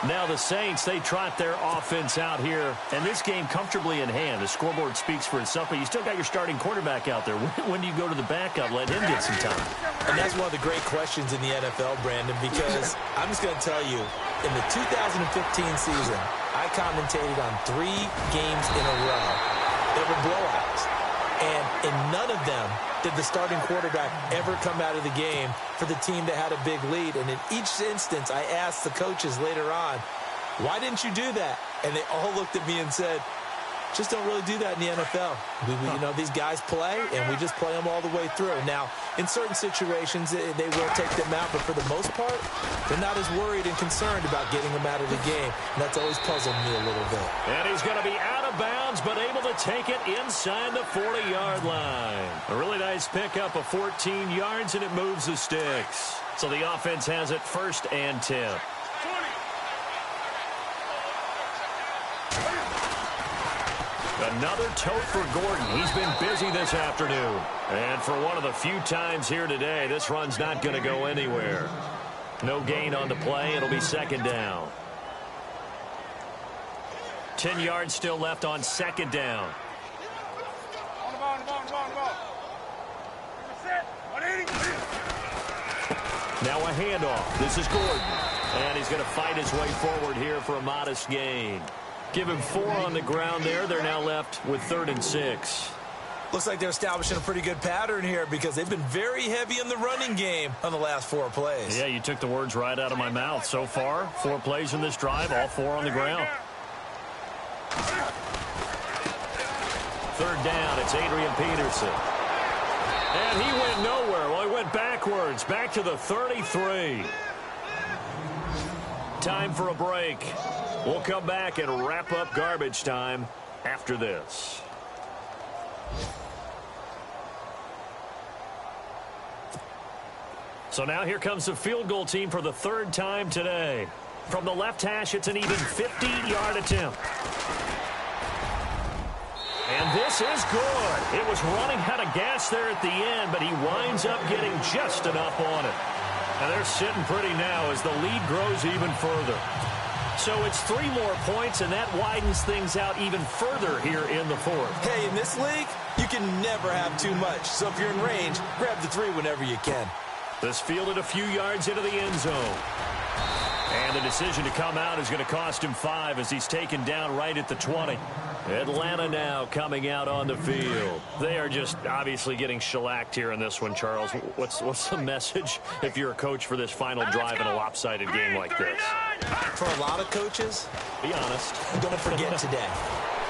Now the Saints, they trot their offense out here. And this game comfortably in hand. The scoreboard speaks for itself, but you still got your starting quarterback out there. When do you go to the backup? Let him get some time. And that's one of the great questions in the NFL, Brandon, because I'm just going to tell you, in the 2015 season, I commentated on 3 games in a row. They were blowouts. And in none of them did the starting quarterback ever come out of the game for the team that had a big lead. And in each instance, I asked the coaches later on, why didn't you do that? And they all looked at me and said, just don't really do that in the NFL. You know, these guys play, and we just play them all the way through. Now, in certain situations, they will take them out, but for the most part, they're not as worried and concerned about getting them out of the game. And that's always puzzled me a little bit. And he's going to be out of bounds, but able to take it inside the 40-yard line. A really nice pickup of 14 yards, and it moves the sticks. So the offense has it 1st and 10. Another tote for Gordon. He's been busy this afternoon. And for one of the few times here today, this run's not going to go anywhere. No gain on the play. It'll be 2nd down. 10 yards still left on 2nd down. Now a handoff. This is Gordon. And he's going to fight his way forward here for a modest gain. Give him 4 on the ground there. They're now left with 3rd and 6. Looks like they're establishing a pretty good pattern here because they've been very heavy in the running game on the last 4 plays. Yeah, you took the words right out of my mouth. So far, 4 plays in this drive, all 4 on the ground. 3rd down, it's Adrian Peterson. And he went nowhere. Well, he went backwards, back to the 33. Time for a break. We'll come back and wrap up garbage time after this. So now here comes the field goal team for the 3rd time today. From the left hash, it's an even 50-yard attempt. And this is good. It was running out of gas there at the end, but he winds up getting just enough on it. And they're sitting pretty now as the lead grows even further. So it's 3 more points, and that widens things out even further here in the 4th. Hey, in this league, you can never have too much. So if you're in range, grab the 3 whenever you can. This fielded a few yards into the end zone. And the decision to come out is going to cost him 5 as he's taken down right at the 20. Atlanta now coming out on the field. They are just obviously getting shellacked here in this one, Charles. What's the message if you're a coach for this final drive in a lopsided game like this? For a lot of coaches, be honest. Don't forget today.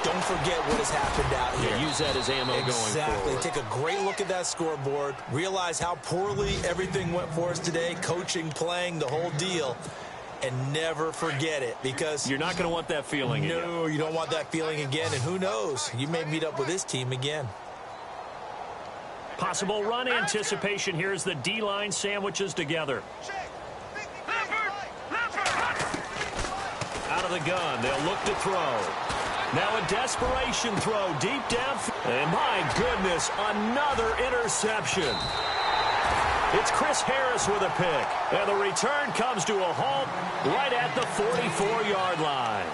Don't forget what has happened out here. Yeah, use that as ammo going forward. Take a great look at that scoreboard. Realize how poorly everything went for us today. Coaching, playing, the whole deal. And never forget it, because you're not going to want that feeling again. No, you don't want that feeling again. And who knows? You may meet up with this team again. Possible run anticipation here as the D-line sandwiches together. Out of the gun, they'll look to throw. Now a desperation throw deep down. And my goodness, another interception. It's Chris Harris with a pick. And the return comes to a halt right at the 44-yard line.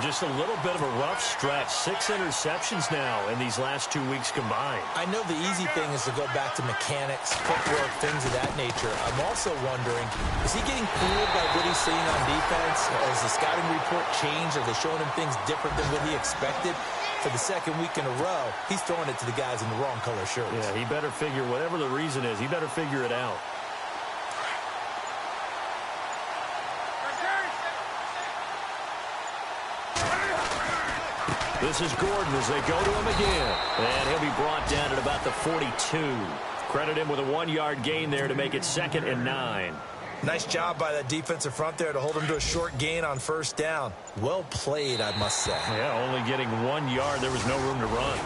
Just a little bit of a rough stretch. 6 interceptions now in these last 2 weeks combined. I know the easy thing is to go back to mechanics, footwork, things of that nature. I'm also wondering, is he getting fooled by what he's seeing on defense? Has the scouting report changed? Are they showing him things different than what he expected? For the second week in a row, he's throwing it to the guys in the wrong color shirts. Yeah, he better figure, whatever the reason is, he better figure it out. This is Gordon as they go to him again. And he'll be brought down at about the 42. Credit him with a 1-yard gain there to make it 2nd and 9. Nice job by that defensive front there to hold him to a short gain on first down. Well played, I must say. Yeah, only getting 1 yard. There was no room to run.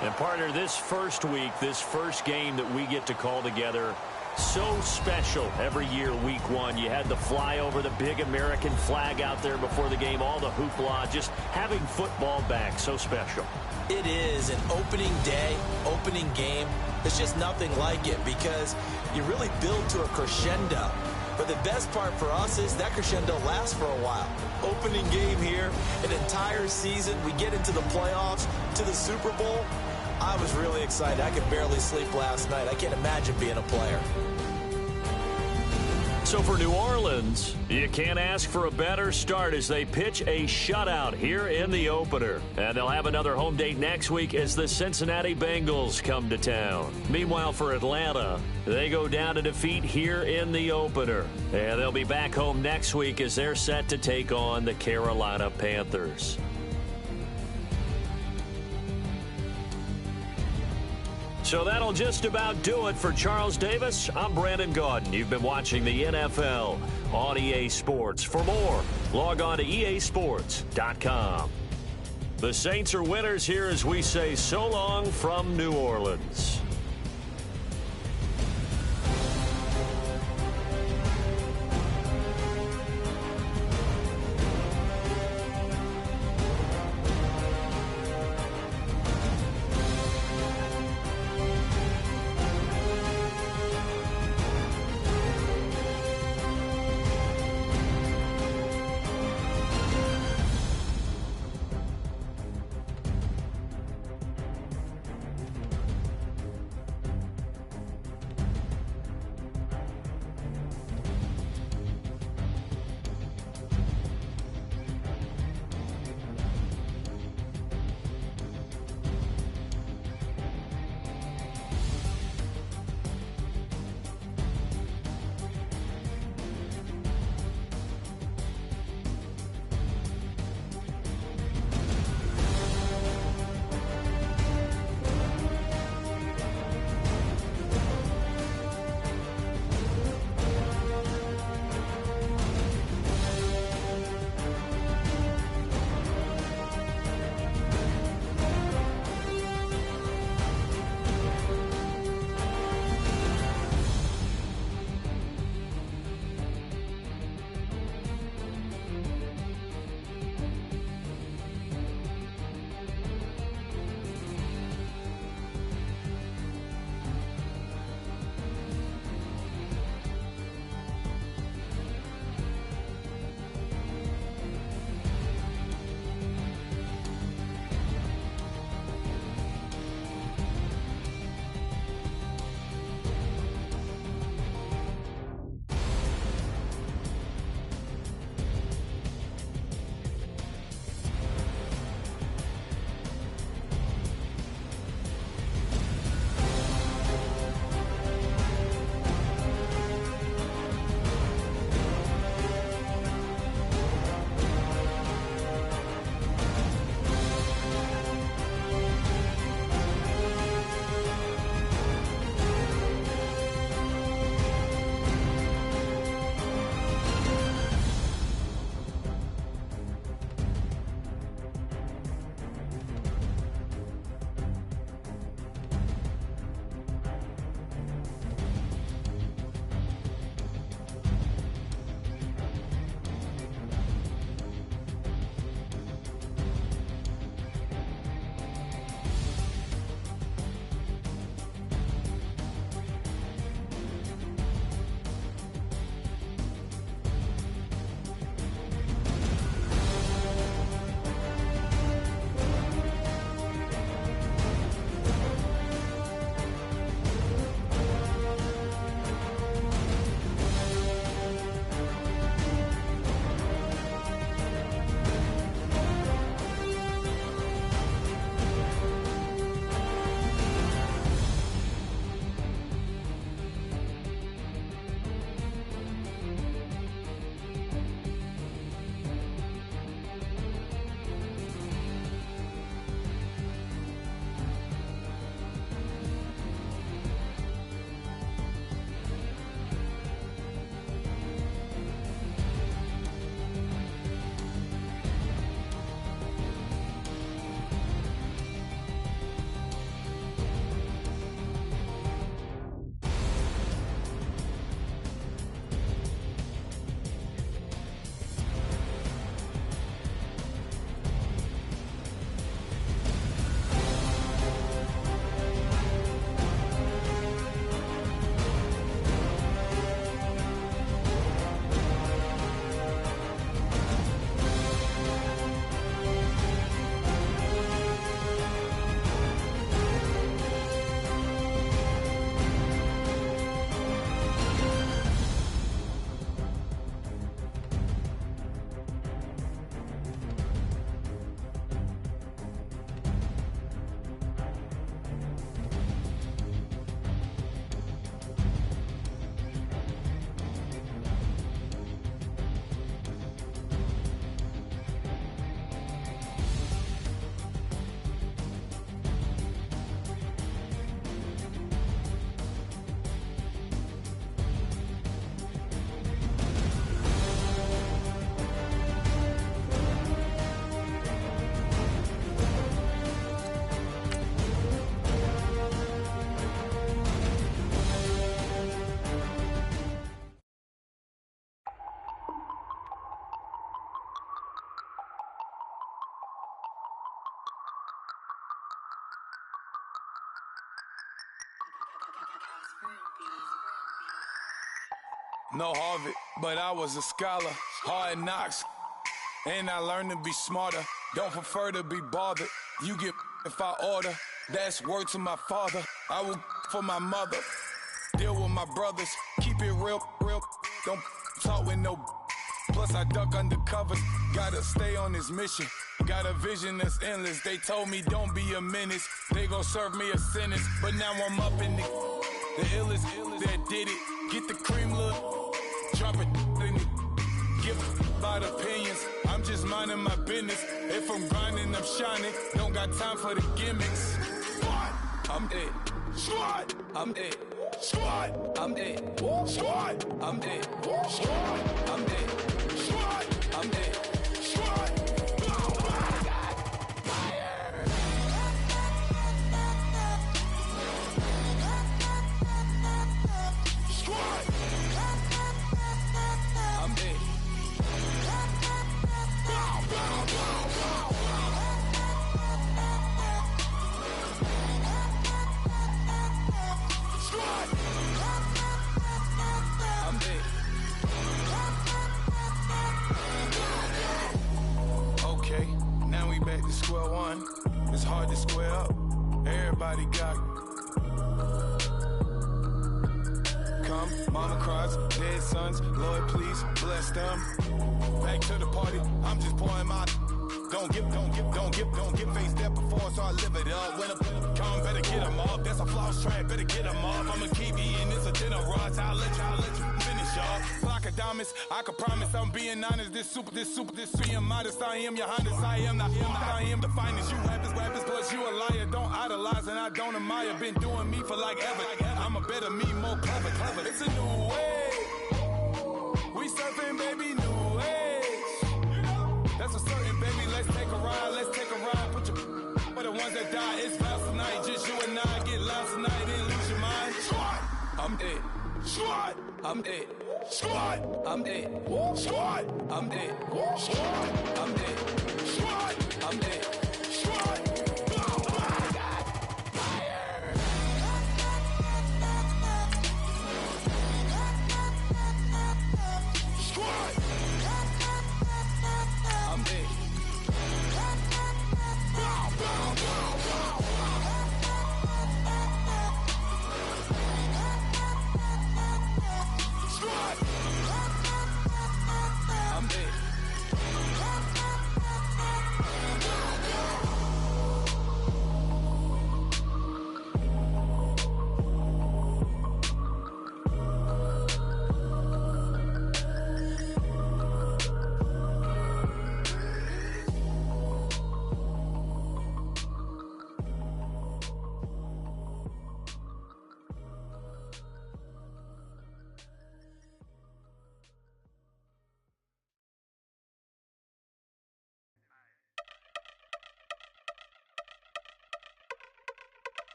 And, partner, this first week, this first game that we get to call together, so special every year, week 1. You had the flyover, the big American flag out there before the game, all the hoopla, just having football back, so special. It is an opening day, opening game. There's just nothing like it because you really build to a crescendo. But the best part for us is that crescendo lasts for a while. Opening game here, an entire season. We get into the playoffs, to the Super Bowl. I was really excited. I could barely sleep last night. I can't imagine being a player. So for New Orleans, you can't ask for a better start as they pitch a shutout here in the opener. And they'll have another home date next week as the Cincinnati Bengals come to town. Meanwhile, for Atlanta, they go down to defeat here in the opener. And they'll be back home next week as they're set to take on the Carolina Panthers. So that'll just about do it for Charles Davis. I'm Brandon Gaudin. You've been watching the NFL on EA Sports. For more, log on to easports.com. The Saints are winners here as we say so long from New Orleans. No Harvard, but I was a scholar. Hard knocks, and I learned to be smarter. Don't prefer to be bothered. You get if I order. That's word to my father. I will for my mother. Deal with my brothers. Keep it real. Don't talk with no. Plus I duck undercover. Gotta stay on this mission. Got a vision that's endless. They told me don't be a menace. They gon' serve me a sentence. But now I'm up in the illest that did it. Get the cream look. Drop it in it. Give about opinions. I'm just minding my business. If I'm grinding, I'm shining. Don't got time for the gimmicks. I'm dead. Squad. I'm dead. Squad. I'm dead. Squad. I'm dead. Squad. I'm dead. Squad. I'm dead. Squad. Square one, it's hard to square up. Everybody got come, mama cries, dead sons. Lord, please bless them. Back to the party, I'm just pouring my. Don't get faced that before, so I live it up. When a come, better get them up. That's a floss track, better get them up. I'ma keep eating, it's a dinner rush. I'll let you finish up. Block of diamonds, I can promise I'm being honest. This being modest. I am your highness, I am the finest. You rappers, plus you a liar. Don't idolize and I don't admire. Been doing me for like ever. I'm a better me, more clever. It's a new way. We surfing, baby, new age. That's a certain, baby. Let's take a ride. Put your for the ones that die. It's vows tonight. Just you and I get lost tonight. Didn't lose your mind. Squad. I'm dead. Squad. I'm dead. Squad. I'm dead. Squad. I'm dead. Squad. I'm dead. Squad. I'm dead. Squad.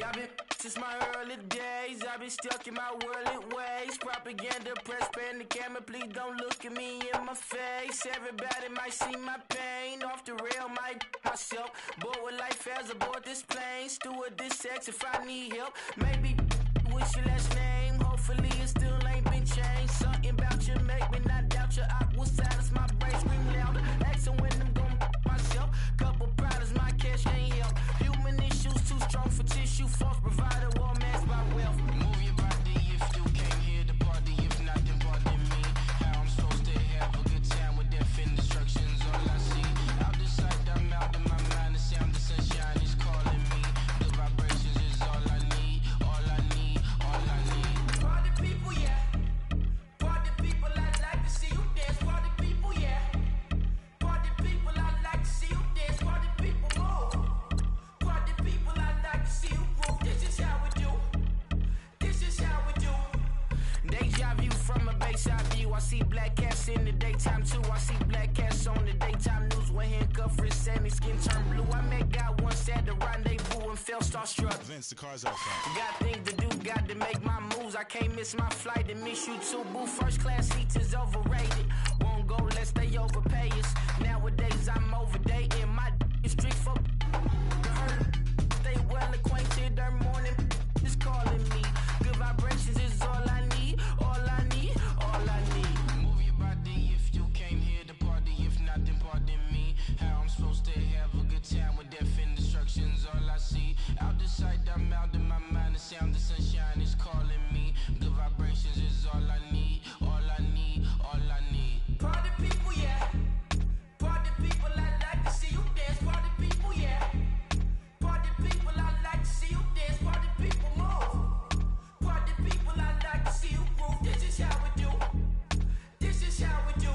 I've been since my early days, I've been stuck in my worldly ways. Propaganda, press, pan the camera, please don't look at me in my face. Everybody might see my pain, off the rail, might myself. Bored with life as aboard this plane, steward this sex if I need help. Maybe what's your last name? Hopefully it still ain't been changed. Something about you make me not doubt your outward silence, my brain scream louder. Asking when I'm gonna myself. Couple problems, my cash ain't help. Human issues too strong for tissue. False provider, war masked by wealth. Move your body if you came here to party. If not, then pardon me. How I'm supposed to have a good time with death and destruction's all I see. Out the sight, I'm out of my mind. The sound of sunshine is calling me. The vibrations is all I need. All I need, all I need. Party people, yeah. Party people, I like. from a bayside view. I see black cats in the daytime too. I see black cats on the daytime news with handcuff wrists and their skin turned blue. I met God once at the rendezvous and felt starstruck. Vince, the car's out front. Got things to do, got to make my moves. I can't miss my flight and miss you too. Boo, first class seats is overrated. Won't go lest they overpay us. Nowadays I'm overdating. My street for stay well acquainted. Their morning is calling me. Good vibrations is all I need. All I need, all I need. Move your body if you came here to party. If not, then pardon me. How I'm supposed to have a good time with death and destruction's all I see. Out the sight, I'm out in my mind. The sound of sunshine is calling me. Good vibrations is all I need. All I need, all I need. Party people, yeah. Party people, I like to see you dance. Party people, yeah. Party people, I like to see you dance. Party people, move. Party people, I like to see you groove. This is how we do. This is how we do.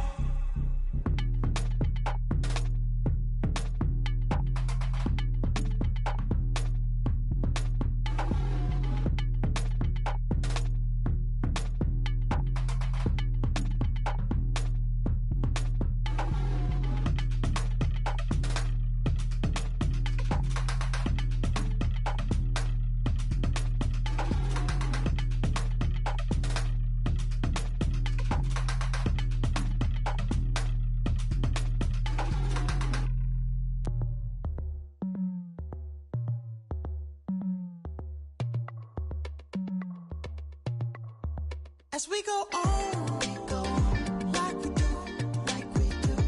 As we go on like we do,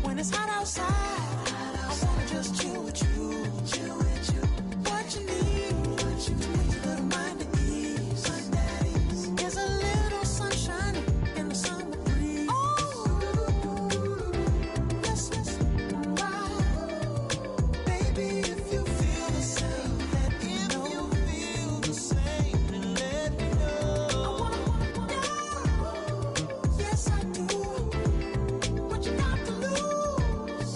when it's hot outside, I wanna just chill with you. What you need, a little mind at ease. There's a little sunshine in the summer breeze. Yes, right. Baby, if you feel the same, let me know. If you feel the same, then let me know. Yes, I do. What you got to lose?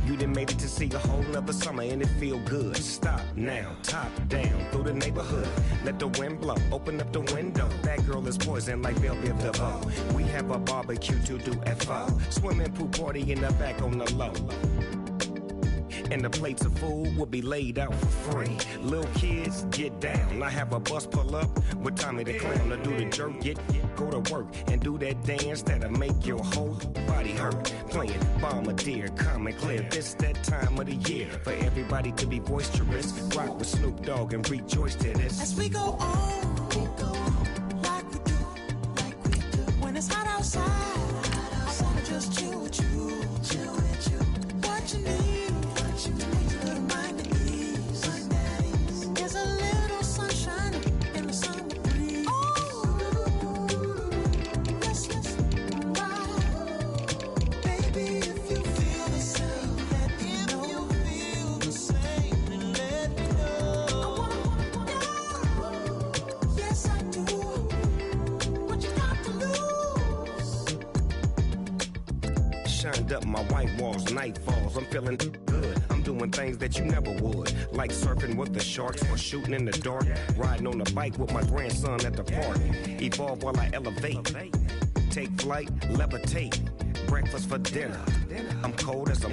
You done made it to see a whole nother summer and it feel good. Stop now, top down through the neighborhood. Let the wind blow, open up the window. That girl is poison like Velvet DeVoe. We have a barbecue to do at 4. Swimming pool party in the back on the low. And the plates of food will be laid out for free. Little kids, get down. I have a bus pull up with Tommy the Clown to do the jerk. Go to work and do that dance that'll make your whole body hurt. Playing Bombardier, calm and clear. This that time of the year for everybody to be boisterous. Rock with Snoop Dogg and rejoice to this. As we go on like we do. When it's hot outside, I wanna just chill with you. What you need, a little mind at ease. There's a little sunshine in the summer breeze. Yes, right. Baby, if you feel the same, let me know. If you feel the same, then let me know. Yes, I do. What you got to lose? Shined up my white walls, night falls. I'm feeling good. I'm doing things that you never would, like surfing with the sharks or shooting in the dark. Riding on a bike with my grandson at the park. Evolve while I elevate. Take flight, levitate. Breakfast for dinner. I'm cold as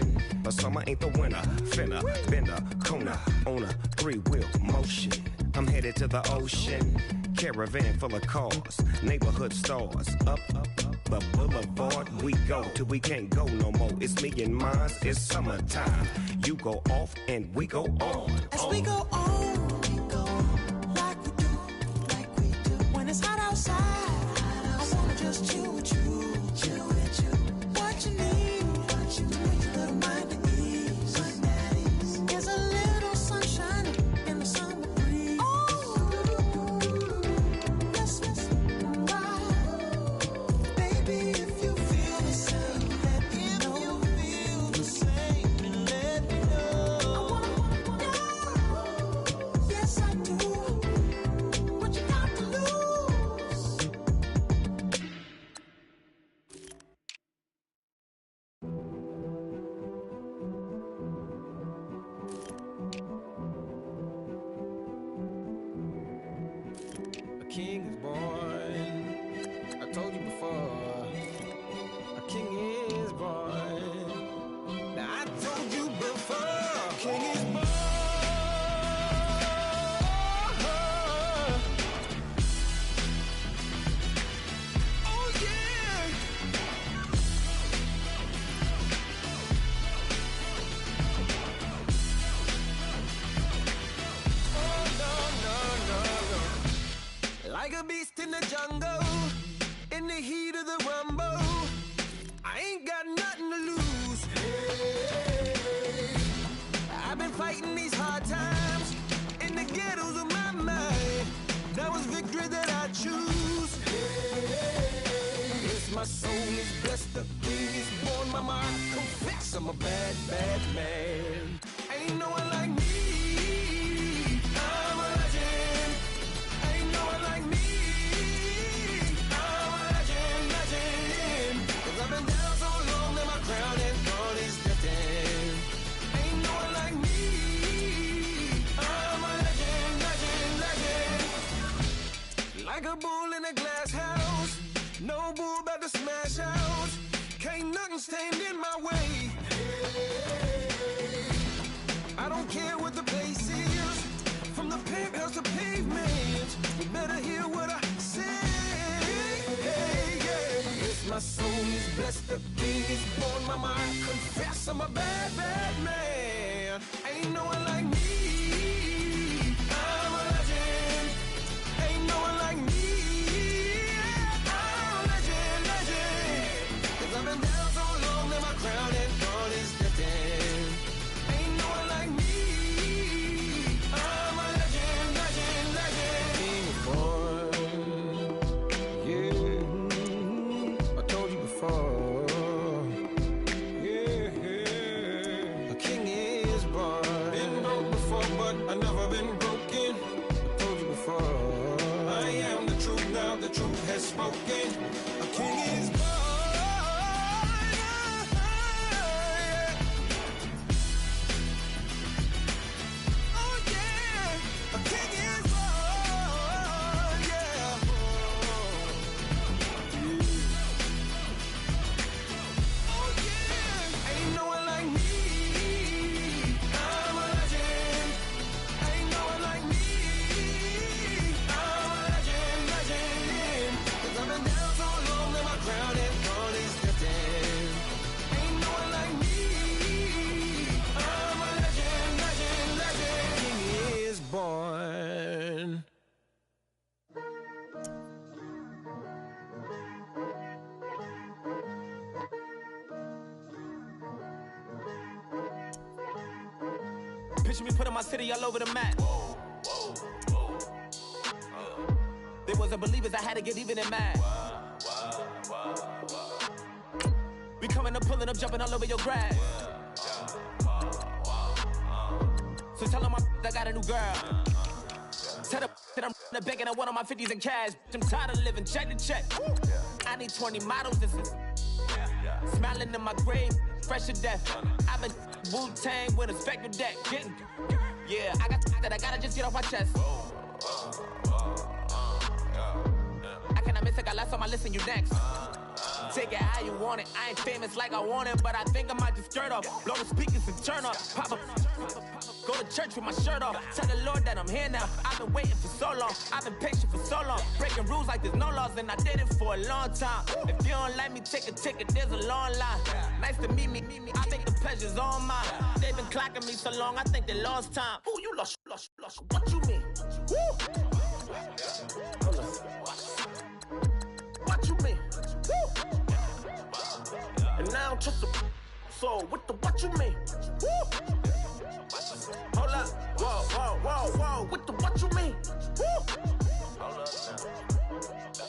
but summer ain't the winter. Finna, bender, Kona, on a 3-wheel motion. I'm headed to the ocean. Caravan full of cars, neighborhood stars. Up the boulevard we go till we can't go no more. It's me and mine, it's summertime. You go off and we go on. As we go on like we do. When it's hot outside, I wanna just chill with you. What you need, a little mind at ease. There's a little sunshine in the summer breeze. Yes, right. Baby, if you feel the same, let me know. If you feel the same, then let me know. Yes, I do. What you got to lose? A king is born. in the jungle, in the heat of the rumble. I ain't got nothing to lose. Hey, I've been fighting these hard times in the ghettos of my mind. That was victory that I choose. Hey, yes, my soul is blessed, the king is born. Mama, I confess I'm a bad, bad man. Ain't no one like me. I'm a legend. Ain't no one like me. I'm a legend, legend. 'Cause I've been down so long that my crown and God is destined. Ain't no one like me. I'm a legend, legend, legend. Like a bull in a glass house. No bull about to smash out. Can't nothing stand in my way. I don't care what the place is, from the penthouse to pavement. You better hear what I say. Hey, yeah. Yes, my soul is blessed, the king is born. Mama, I confess I'm a bad, bad man. Ain't no one like me. I'm a legend. Ain't no one like me. I'm a legend, legend. 'Cause I've been down so long that my crown and God is destined. Ain't no one like me. I'm a legend, legend, legend. King is born. Yeah, I told you before. Yeah, a king is born. Been broke before, but I never been broken. I told you before. I am the truth now, the truth has spoken. A king is born. Oh yeah, a king is born. Yeah. Oh yeah, ain't no one like me. I'm a legend. Ain't no one like me. I'm a legend, legend. 'Cause I've been down so long that my crown and God is destined. Ain't no one like me. I'm a legend, legend, legend. King is born. Picture me putting my city all over the map. They wasn't believers, I had to get even and mad. We coming up, pulling up, jumping all over your grass. So tell them I got a new girl. Tell them that I'm the bank and I want on my 50s in cash. I'm tired of living check to check. I need 20 models, this is smiling in my grave, fresh to death. I've been Wu-Tang with a spectre deck. Getting, yeah, I got that I gotta just get off my chest. I cannot miss it, got last on my list and you next. Take it how you want it. I ain't famous like I want it, but I think I might just skirt off. Blow the speakers and turn up. Pop up. Go to church with my shirt off. Tell the Lord that I'm here now. I've been waiting for so long. I've been patient for so long. Breaking rules like there's no laws, and I did it for a long time. If you don't like me, take a ticket. There's a long line. Nice to meet me. I think the pleasure's all mine. They've been clocking me so long, I think they lost time. Ooh, you lost. What you mean? Woo! What you mean? Woo! And now I'm just a soul with the what you mean? Woo! Hold up, whoa, with the what you mean? Woo! Hold up now.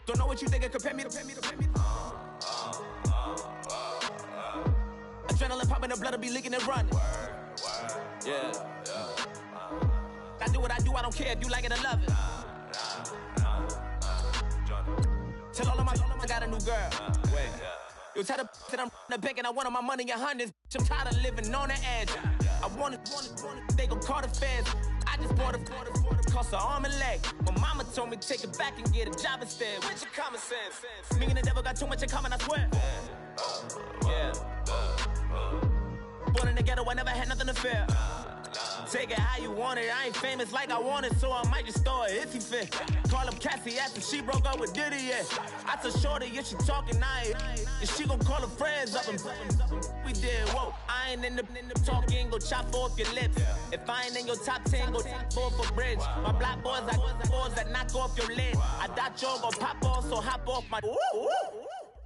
Don't know what you think, compare me to. Adrenaline popping, the blood will be leaking and running. Yeah. I do what I do, I don't care if you like it or love it. Tell all of my I got a new girl. Wait. Yo, tell the that I'm the bank and I want all my money in hundreds. I'm tired of living on the edge. I want it, they gon' call the feds. I just bought a cost an arm and leg. My mama told me take it back and get a job instead. Where's your common sense? Me and the devil got too much in common, I swear. Yeah. Born in the ghetto, I never had nothing to fear. Take it how you want it. I ain't famous like I want it, so I might just throw a iffy fit. Call up Cassie after she broke up with Diddy, yeah. I told Shorty, if she talking, and she gon' call her friends up and we did, whoa. I ain't in the talking, go chop off your lips. If I ain't in your top 10, go top 4 for bridge. My black boys, I got boys that knock off your lid. I thought y'all gon' pop off, so hop off my.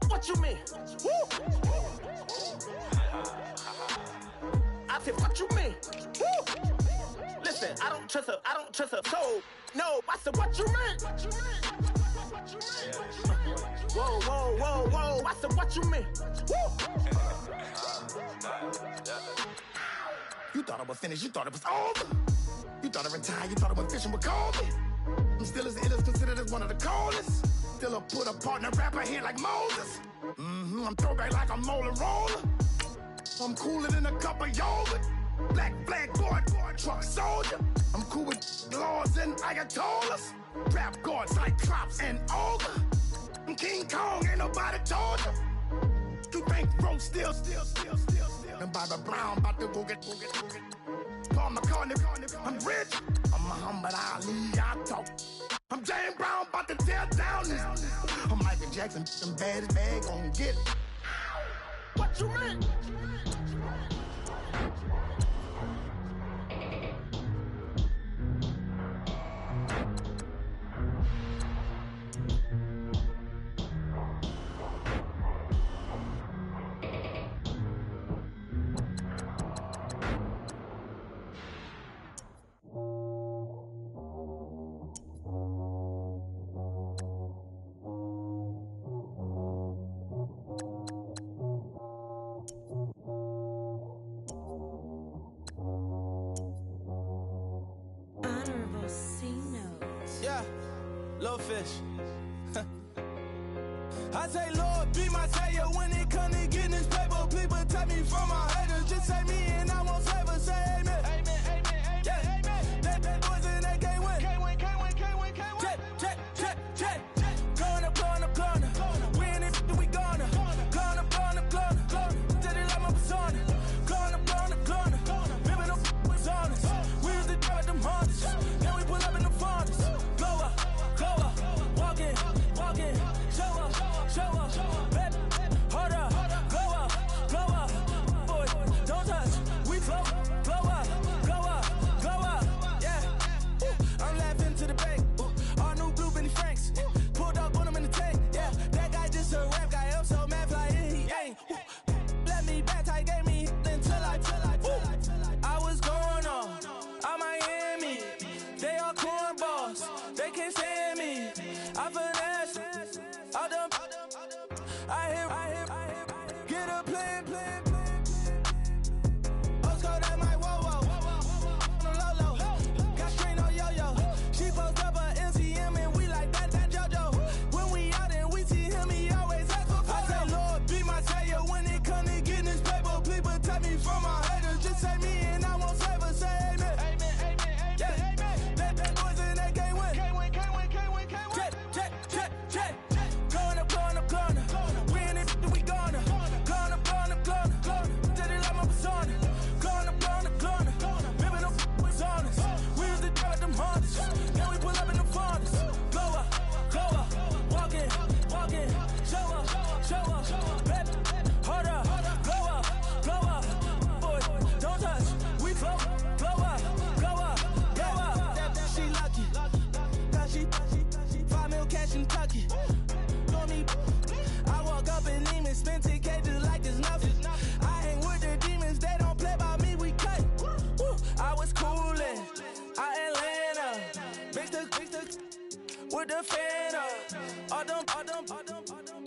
What you mean? I said, what you mean? Listen, I don't trust her, so no. I said, what you mean? Whoa. I said, what you mean? You thought it was finished, you thought it was over. You thought it retired, you thought it was fishing with Kobe. I'm still as ill as considered as one of the coldest. Still a put a partner rapper here like Moses. I'm throwback like a molar roller. I'm cooler than a cup of yogurt. Black flag board, truck soldier. I'm cool with laws and Ayatollahs. Rap god, Cyclops and Ogre. I'm King Kong, ain't nobody told you. You think road still. And Bobby Brown about to go get. Paul McCartney, I'm rich. I'm Muhammad Ali, I talk. I'm James Brown, about to tear down this. I'm Michael Jackson, them bad as bad, gon' get it. What you mean? Fish. I say, Lord, be my savior when it come to getting this paper. Please protect me from my haters. Just say me and I won't save us. Say amen. Amen. Yeah. Amen. That boys and they can't win. Can't win. Check. Gonna. Win it, we gonna. Gonna. Tell it like my persona. Gonna. Remember them was honest. We used to drive them Hondas. Then we pull up in the Fondas. Glow up. Walking, show up, baby, hold up, glow up, boy, don't touch, we float, glow up, yeah, I'm laughing to the bank, all new blue Benny Franks, pulled up on him in the tank, yeah, that guy just a rap guy, I'm so mad, fly in, he ain't, let me back, tight gave me, until I was going on Miami, they all cornballs, they can't stand me, I finesse, I hear, get a plan. Osco, that might whoa. On the low. Got strain on yo-yo. She post up a MCM and we like that JoJo. When we out and we see him, he always asks for photo. I say, Lord, be my savior when it come to getting this paper. Please protect me from my haters. Just say me and I won't save us. Say amen. Yeah. That boys and they can't win. Check. Gonna. Win it, we gonna. Gonna. Tell it like my persona. Gonna. Remember them was honest. We used to drive them Hondas. Then we pull up in the Fondas. Glow up. Walking. Show up. Baby, hold up. Glow up. Boy, don't touch. We float. Glow up. She lucky. Cause she 5 mil cash in Tucky. I walk up in demons, spend 10K just like it's nothing. I hang with the demons, they don't play by me, we cut. I was coolin', Atlanta, mixed with the fan up. All them,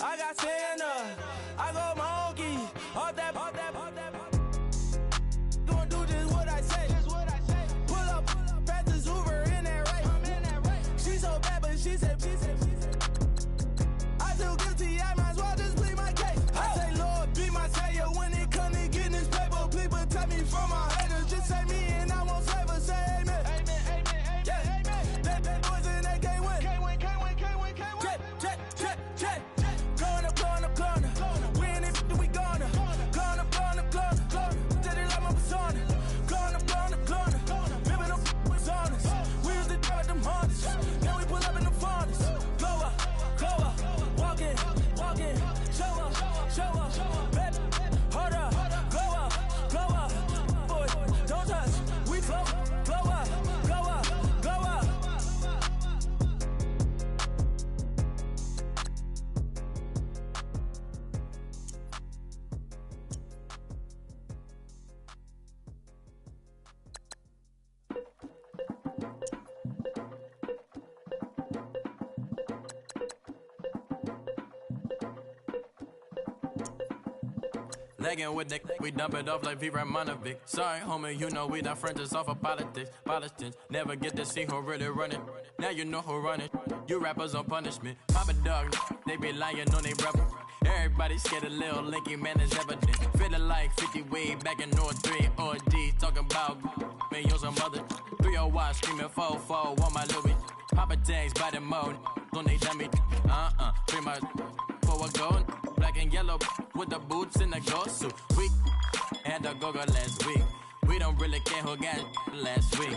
I got Santa, I go monkey, all that. Gonna do just what I say. Pull up, fastest Uber in that right. She so bad, but she said. I feel guilty, I might as well just plead my case. I say, Lord, be my savior when it come to getting this paper. Please protect me from my haters. Just say me and I won't save us. Say amen. Yeah. That boys and they can't win. Check. Gonna. Win it, we gonna. Legging with the we dump it off like V. Ramonovic. Sorry, homie, you know we not friends, it's off of politics. Politics never get to see who really run it. Now you know who run it. You rappers on punishment. Papa dog, they be lying on they brother. Everybody scared a little linky, man, is evident. Feeling like 50 way back in North 3 OD. Talking about me, use some mother. 301 screaming 4-4 on my Louis. Papa tags by the mode, don't they dummy. Free my for a gold. Black and yellow with the boots and the ghost suit. We had the go-go last week. We don't really care who got last week.